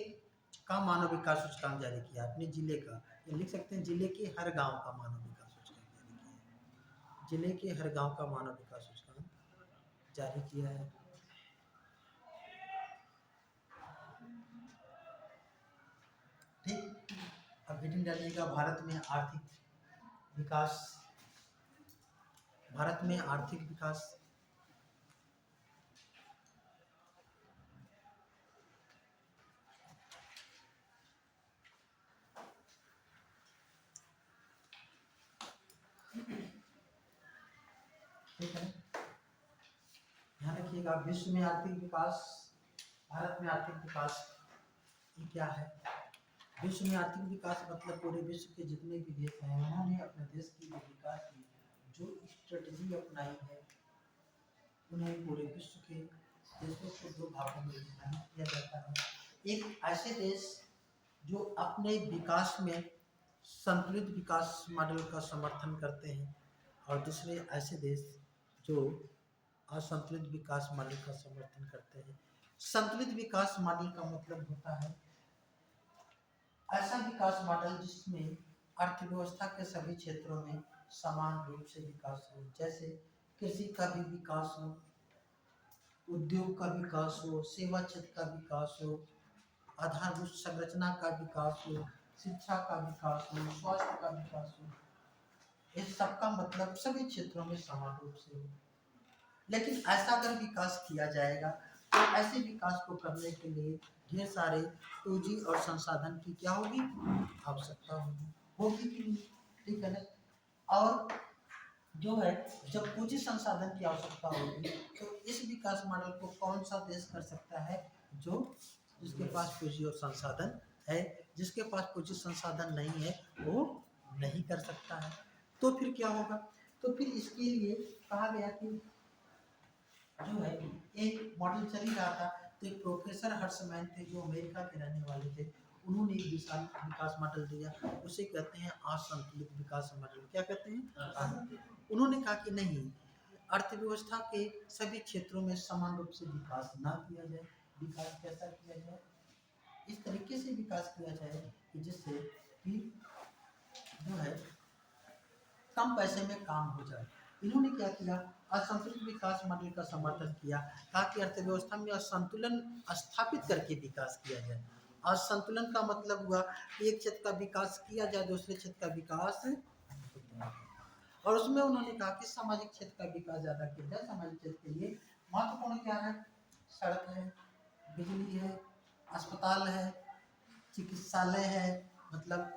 का मानव विकास सूचकांक जारी किया, अपने जिले का, ये लिख सकते हैं जिले के हर गांव का मानव विकास सूचकांक जारी किया है। जिले के हर गांव का मानव विकास सूचकांक जारी किया है। ठीक। अब हेडिंग डालिएगा भारत में आर्थिक विकास। भारत में आर्थिक विकास। ठीक है, ध्यान रखिएगा विश्व में आर्थिक विकास, भारत में आर्थिक विकास, ये क्या है? विश्व में आर्थिक विकास मतलब पूरे विश्व के जितने भी देश हैं उन्होंने अपने देश की जो विकास की जो स्ट्रेटजी अपनाई है उन्हें पूरे विश्व के देशों को दो भागों में विभाजित किया जाता है। एक ऐसे देश जो अपने विकास में संतुलित विकास मॉडल का समर्थन करते हैं और दूसरे ऐसे देश जो असंतुलित विकास मॉडल का समर्थन करते हैं। संतुलित विकास मॉडल का मतलब होता है ऐसा विकास मॉडल जिसमें अर्थव्यवस्था के सभी क्षेत्रों में समान रूप से विकास हो, जैसे कृषि का भी विकास हो, उद्योग का विकास हो, सेवा क्षेत्र का विकास हो, आधारभूत संरचना का विकास हो, शिक्षा का विकास हो, स्वास्थ्य का विकास हो। इस सबका मतलब सभी क्षेत्रों में समान रूप से हो। लेकिन ऐसा अगर विकास किया जाएगा तो ऐसे विकास को करने के लिए ढेर सारे पूंजी और संसाधन की क्या होगी? आवश्यकता होगी कि नहीं? ठीक है ना। और जो है जब पूंजी संसाधन की आवश्यकता होगी तो इस विकास मॉडल को कौन सा देश कर सकता है? जो जिसके पास पूंजी और संसाधन है। जिसके पास पूंजी संसाधन नहीं है वो नहीं कर सकता है। तो फिर क्या होगा? तो फिर इसके लिए कहा गया कि जो है एक मॉडल चल ही रहा था, तो एक प्रोफेसर हर्षमैन थे जो अमेरिका के रहने वाले थे, उन्होंने एक विशाल विकास मॉडल दिया, उसे कहते हैं असंतुलित विकास मॉडल। क्या कहते हैं? उन्होंने कहा कि नहीं, अर्थव्यवस्था के सभी क्षेत्रों में समान रूप से विकास ना किया जाए। विकास कैसा किया जाए? इस तरीके से विकास किया जाए कि जिससे कि जो है कम पैसे में काम हो जाए। इन्होंने क्या किया? असंतुलित विकास मॉडल का समर्थन किया, कहा कि अर्थव्यवस्था में असंतुलन स्थापित करके विकास किया जाए। असंतुलन का मतलब हुआ कि एक क्षेत्र का विकास किया जाए, दूसरे क्षेत्र का विकास, और उसमें उन्होंने कहा कि सामाजिक क्षेत्र का विकास ज्यादा किया जाए। सामाजिक क्षेत्र के लिए महत्वपूर्ण क्या है? सड़क है, बिजली है, अस्पताल है, चिकित्सालय है, मतलब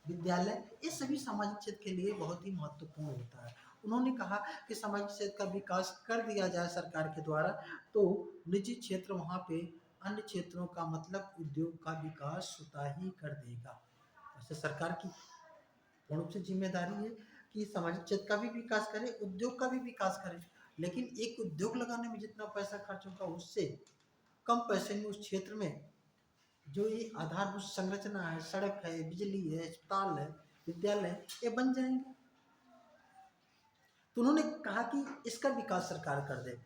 विद्यालय, ये सभी सामाजिक क्षेत्र के लिए बहुत ही महत्वपूर्ण होता है। उन्होंने कहा कि सामाजिक क्षेत्र का विकास कर दिया जाए सरकार के द्वारा तो निजी क्षेत्र वहाँ पे अन्य क्षेत्रों का मतलब उद्योग का विकास स्वतः ही कर देगा। ऐसे सरकार की पूर्ण रूप से जिम्मेदारी है कि सामाजिक क्षेत्र का भी विकास करे, उद्योग का भी विकास करे। लेकिन एक उद्योग लगाने में जितना पैसा खर्च होगा उससे कम पैसे में उस क्षेत्र में जो ये आधारभूत संरचना है, सड़क है, बिजली है, अस्पताल है, विद्यालय है, ये बन जाएंगे। तो उन्होंने कहा कि इसका विकास सरकार कर दे।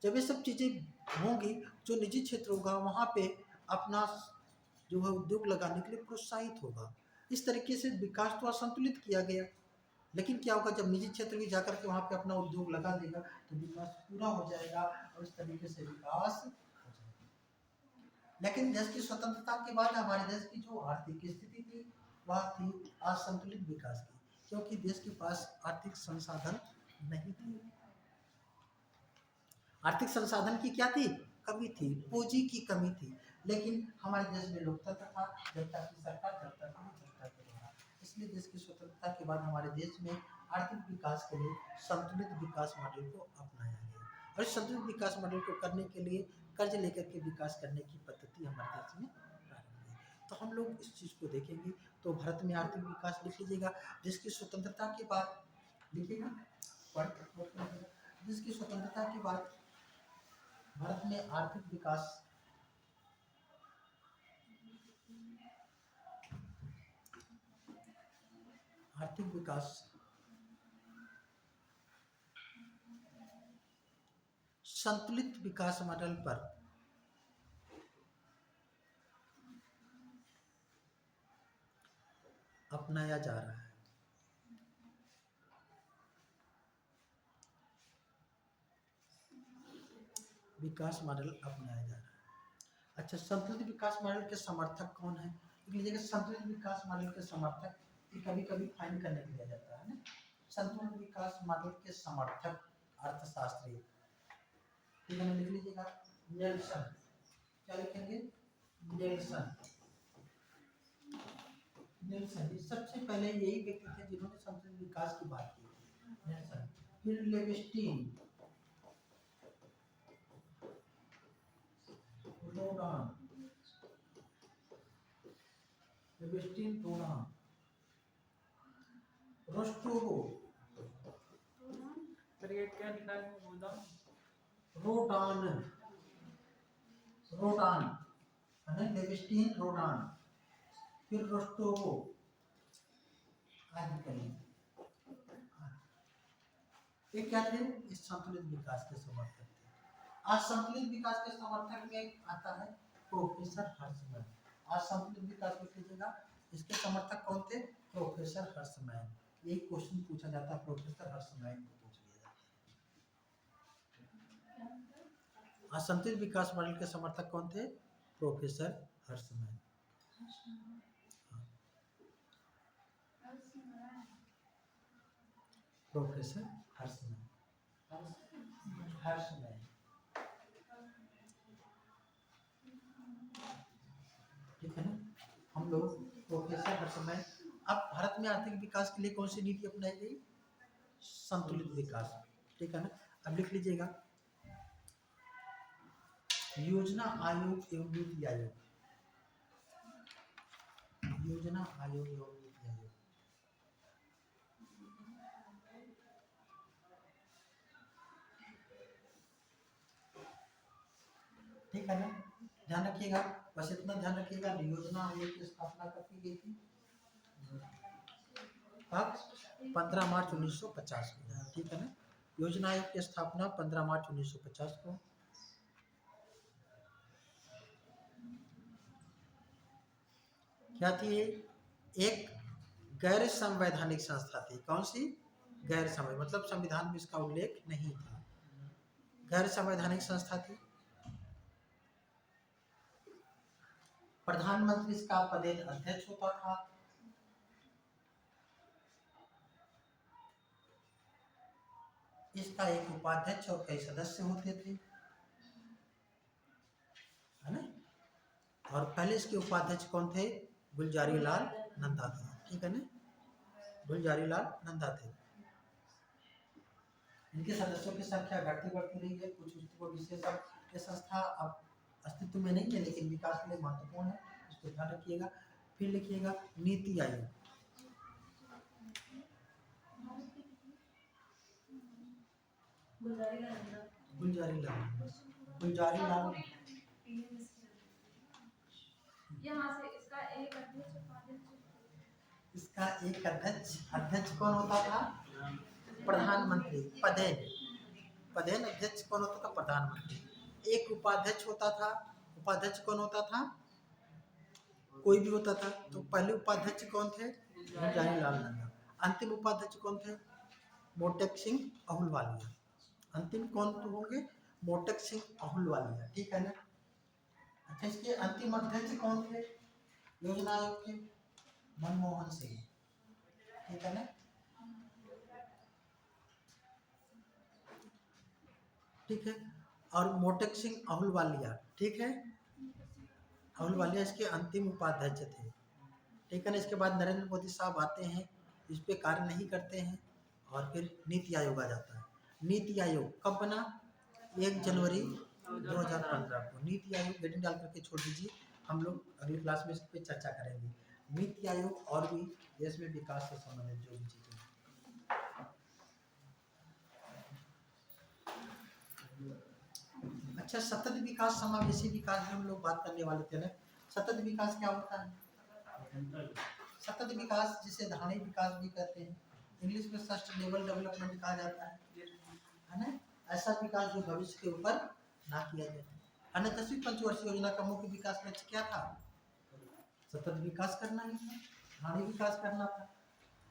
जब ये सब चीज़ें होंगी, जो निजी क्षेत्र होगा वहाँ पे अपना जो है उद्योग लगाने के लिए प्रोत्साहित होगा। इस तरीके से विकास तो असंतुलित किया गया, लेकिन क्या होगा जब निजी क्षेत्र भी जाकर के वहाँ पे अपना उद्योग लगा देगा तो विकास पूरा हो जाएगा और इस तरीके से विकास हो जाएगा। लेकिन देश की स्वतंत्रता के बाद हमारे देश की जो आर्थिक स्थिति थी वह थी असंतुलित विकास की, क्योंकि देश के पास आर्थिक संसाधन नहीं थी। आर्थिक संसाधन की क्या थी? कमी थी, पूंजी की कमी थी। लेकिन हमारे देश में लोकतंत्र था, जनता की सरकार चलता था, जनता के द्वारा। इसलिए देश की स्वतंत्रता के बाद हमारे देश में आर्थिक विकास के लिए संतुलित विकास मॉडल को अपनाया गया। और इस संतुलित विकास मॉडल को करने के लिए कर्ज लेकर के विकास करने की पद्धति हमारे देश में प्रारंभ हुई। तो हम लोग इस चीज़ को देखेंगे। तो भारत में आर्थिक विकास लिख लीजिएगा। देश की स्वतंत्रता के बाद लिखिएगा, देश की स्वतंत्रता के बाद भारत में आर्थिक विकास संतुलित विकास मॉडल पर अपनाया जा रहा है। विकास मॉडल अपनाया जा रहा है। अच्छा, संतुलित विकास मॉडल के समर्थक कौन है? लीजिएगा, संतुलित विकास मॉडल के समर्थक कभी कभी फाइन करने के लिए जाता है ना। संतुलित विकास मॉडल के समर्थक अर्थशास्त्री, ठीक है, लिख लीजिएगा नेल्सन। क्या लिखेंगे? नेल्सन। नेल्सन सबसे पहले यही व्यक्ति थे जिन्होंने संतुलित विकास की बात की, नेल्सन। फिर लेविस्टीन, रोडान, लेविस्टीन, रोडान, रोस्टोवो, सर ये क्या लिखा है बोलता रोडान, रोडान है, लेविस्टीन, रोडान, फिर रोस्टोवो आदि करेंगे। ये क्या थे? इस संतुलित विकास के समर्थक थे। आज संतुलित विकास के समर्थक में आता है प्रोफेसर हर्षमैन। आज संतुलित विकास को कीजिएगा, इसके समर्थक कौन थे? प्रोफेसर हर्षमैन। यही क्वेश्चन पूछा जाता है, प्रोफेसर हर्षमैन को पूछ लिया जाता। आज संतुलित विकास मॉडल के समर्थक कौन थे? प्रोफेसर हर्षमैन। प्रोफेसर हर्षमैन, हर्षमैन। ठीक है ना, हम लोग प्रोफेसर हर्षमैन। अब भारत में आर्थिक विकास के लिए कौन सी नीति अपनाई गई? संतुलित विकास, ठीक है ना। अब लिख लीजिएगा, योजना आयोग एवं नीति आयोग, योजना आयोग एवं नीति आयोग। ठीक है ना, ध्यान रखिएगा। बस इतना ध्यान रखिएगा, योजना आयोग की स्थापना कब की गई थी? कब? 15 मार्च 1950 को, ठीक है ना। योजना आयोग की स्थापना 15 मार्च 1950 को। क्या थी? एक गैर संवैधानिक संस्था थी। कौन सी? गैर संवैधानिक, मतलब संविधान में इसका उल्लेख नहीं था। गैर संवैधानिक संस्था थी। प्रधानमंत्री इसका पदेन अध्यक्ष होता था। इसका एक उपाध्यक्ष और कई सदस्य होते थे, है ना। और पहले इसके उपाध्यक्ष कौन थे? गुलजारी लाल नंदा थे, ठीक है ना, गुलजारी लाल नंदा थे। इनके सदस्यों की संख्या घटती बढ़ती रही है। कुछ विशेष, ये संस्था अब अस्तित्व में नहीं है, लेकिन विकास के लिए महत्वपूर्ण है, इसको ध्यान रखिएगा। फिर लिखिएगा नीति आयोग, गुलजारी लाल। यहाँ से इसका एक अध्यक्ष उपाध्यक्ष, इसका एक अध्यक्ष कौन होता था? प्रधानमंत्री। पदेन अध्यक्ष कौन होता था? प्रधानमंत्री। एक उपाध्यक्ष होता था। उपाध्यक्ष कौन होता था? कोई भी होता था। तो पहले उपाध्यक्ष कौन थे? गुलजारी लाल नंदा। अंतिम उपाध्यक्ष कौन थे? मोटेक सिंह अहुलवालिया। अंतिम कौन तो होंगे? मोटेक सिंह अहुलवालिया, ठीक है ना। अच्छा, इसके अंतिम अध्यक्ष कौन थे योजना आयोग के? मनमोहन सिंह, ठीक है ना। ठीक है, और मोटेक सिंह अहुलवालिया, ठीक है, अहुलवालिया इसके अंतिम उपाध्यक्ष थे, ठीक है ना। इसके बाद नरेंद्र मोदी साहब आते हैं, इस पे कार्य नहीं करते हैं, और फिर नीति आयोग आ जाता है। नीति आयोग कब बना? 1 जनवरी 2015 को। नीति आयोग हेडिंग डाल करके छोड़ दीजिए, हम लोग अगली क्लास में इस पे चर्चा करेंगे। नीति आयोग और भी देश में विकास से संबंधित जो भी चीजें। अच्छा, सतत विकास, समावेशी विकास में हम लोग बात करने वाले थे ना। सतत विकास क्या होता है? सतत विकास जिसे धारणीय विकास भी कहते हैं, इंग्लिश में सस्टेनेबल डेवलपमेंट कहा जाता है ना। ऐसा विकास जो भविष्य के ऊपर ना किया जाए, है ना। 10वीं पंचवर्षीय योजना का मुख्य विकास लक्ष्य क्या था? सतत विकास करना ही था, धारणीय विकास करना था,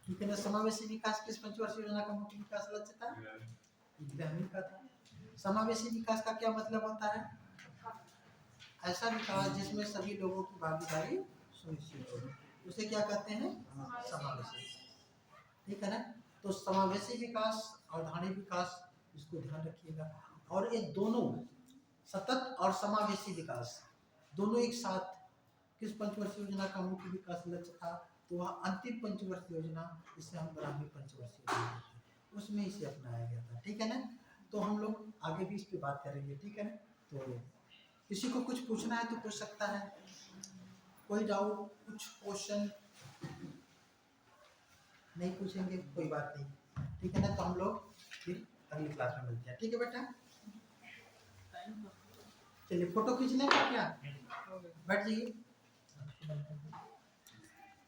ठीक है ना। समावेशी विकास किस पंचवर्षीय योजना का मुख्य विकास लक्ष्य था? 11वीं का था। समावेशी विकास का क्या मतलब होता है? ऐसा विकास जिसमें सभी लोगों की भागीदारी सुनिश्चित हो, उसे क्या कहते हैं? समावेशी, ठीक है ना। तो समावेशी विकास और धारणीय विकास, इसको ध्यान रखिएगा। और ये दोनों सतत और समावेशी विकास दोनों एक साथ किस पंचवर्षीय योजना का मुख्य विकास लक्ष्य था? तो वह अंतिम पंचवर्षीय योजना, जिसे हम 12वीं पंचवर्षीय योजना कहते हैं, उसमें इसे अपनाया गया था, ठीक है ना। तो हम लोग आगे भी इस पे बात करेंगे, ठीक है ना। तो किसी को कुछ पूछना है तो पूछ सकता है, कोई डाउट, कुछ क्वेश्चन? नहीं पूछेंगे, कोई बात नहीं, ठीक है ना। तो हम लोग फिर अगली क्लास में मिलते हैं, ठीक है बेटा। चलिए, फोटो खींचने का क्या? बैठ जाइए।